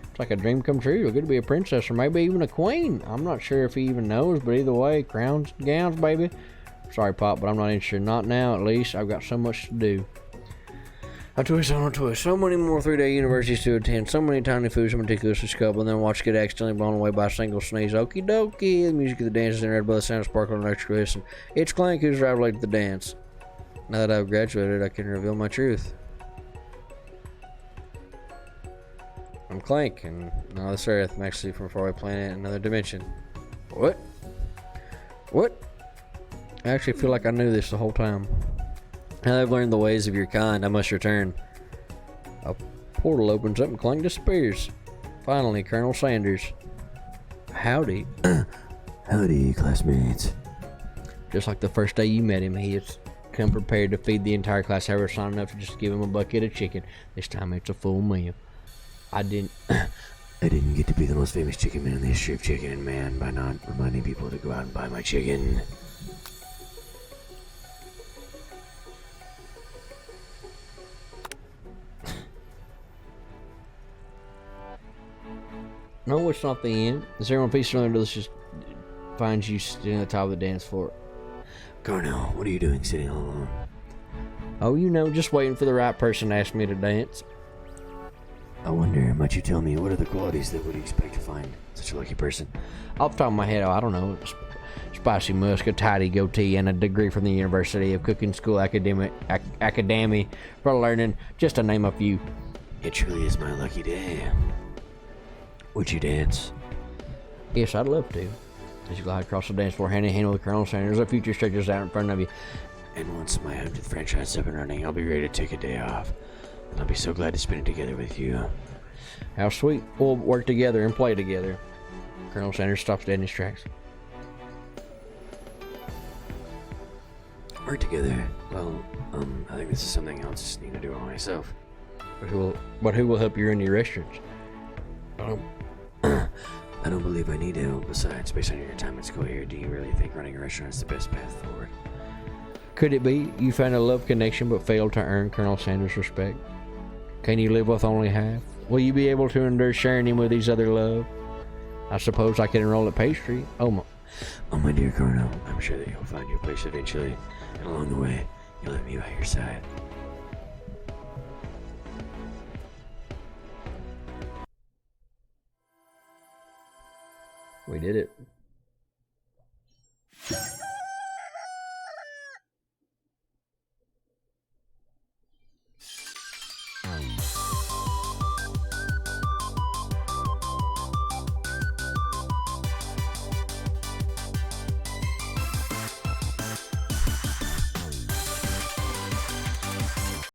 It's like a dream come true. You're good to be a princess or maybe even a queen. I'm not sure if he even knows, but either way, crowns and gowns, baby. Sorry, Pop, but I'm not interested. Not now, at least. I've got so much to do. I twist on a twist. So many more 3-day universities to attend. So many tiny foods so meticulously scuffled, and then watch get accidentally blown away by a single sneeze. Okie dokie. The music of the dance is interrupted by the sound of sparkling electric listen. It's Clank who's arrived late to the dance. Now that I've graduated, I can reveal my truth. I'm Clank, and not this Earth. I'm actually from a faraway planet in another dimension. What? What? I actually feel like I knew this the whole time. Now that I've learned the ways of your kind, I must return. A portal opens up and Clank disappears. Finally, Colonel Sanders. Howdy. Howdy, classmates. Just like the first day you met him, he has come prepared to feed the entire class. However, it's not enough to just give him a bucket of chicken. This time it's a full meal. I didn't get to be the most famous chicken man in the history of chicken, man, by not reminding people to go out and buy my chicken. No, it's not the end. The ceremony piece of delicious finds you sitting at the top of the dance floor. Carnell, what are you doing sitting all alone? Oh, you know, just waiting for the right person to ask me to dance. I wonder, might you tell me what are the qualities that would you expect to find such a lucky person? Off the top of my head, I don't know. Spicy musk, a tidy goatee, and a degree from the University of Cooking School Academy for learning, just to name a few. It truly is my lucky day. Would you dance? Yes, I'd love to. As you glide across the dance floor, hand in hand with Colonel Sanders, the future stretches out in front of you. And once my 100th franchise is up and running, I'll be ready to take a day off. And I'll be so glad to spend it together with you. How sweet. We'll work together and play together. Colonel Sanders stops dead in his tracks. Work together? Well, I think this is something I'll just need to do all myself. But who will help you run your restaurants? I don't believe I need help. Besides, based on your time at school here, do you really think running a restaurant is the best path forward? Could it be you found a love connection but failed to earn Colonel Sanders' respect? Can you live with only half? Will you be able to endure sharing him with his other love? I suppose I can enroll at pastry. Oh my dear Colonel, I'm sure that you'll find your place eventually, and along the way, you'll have me by your side. We did it.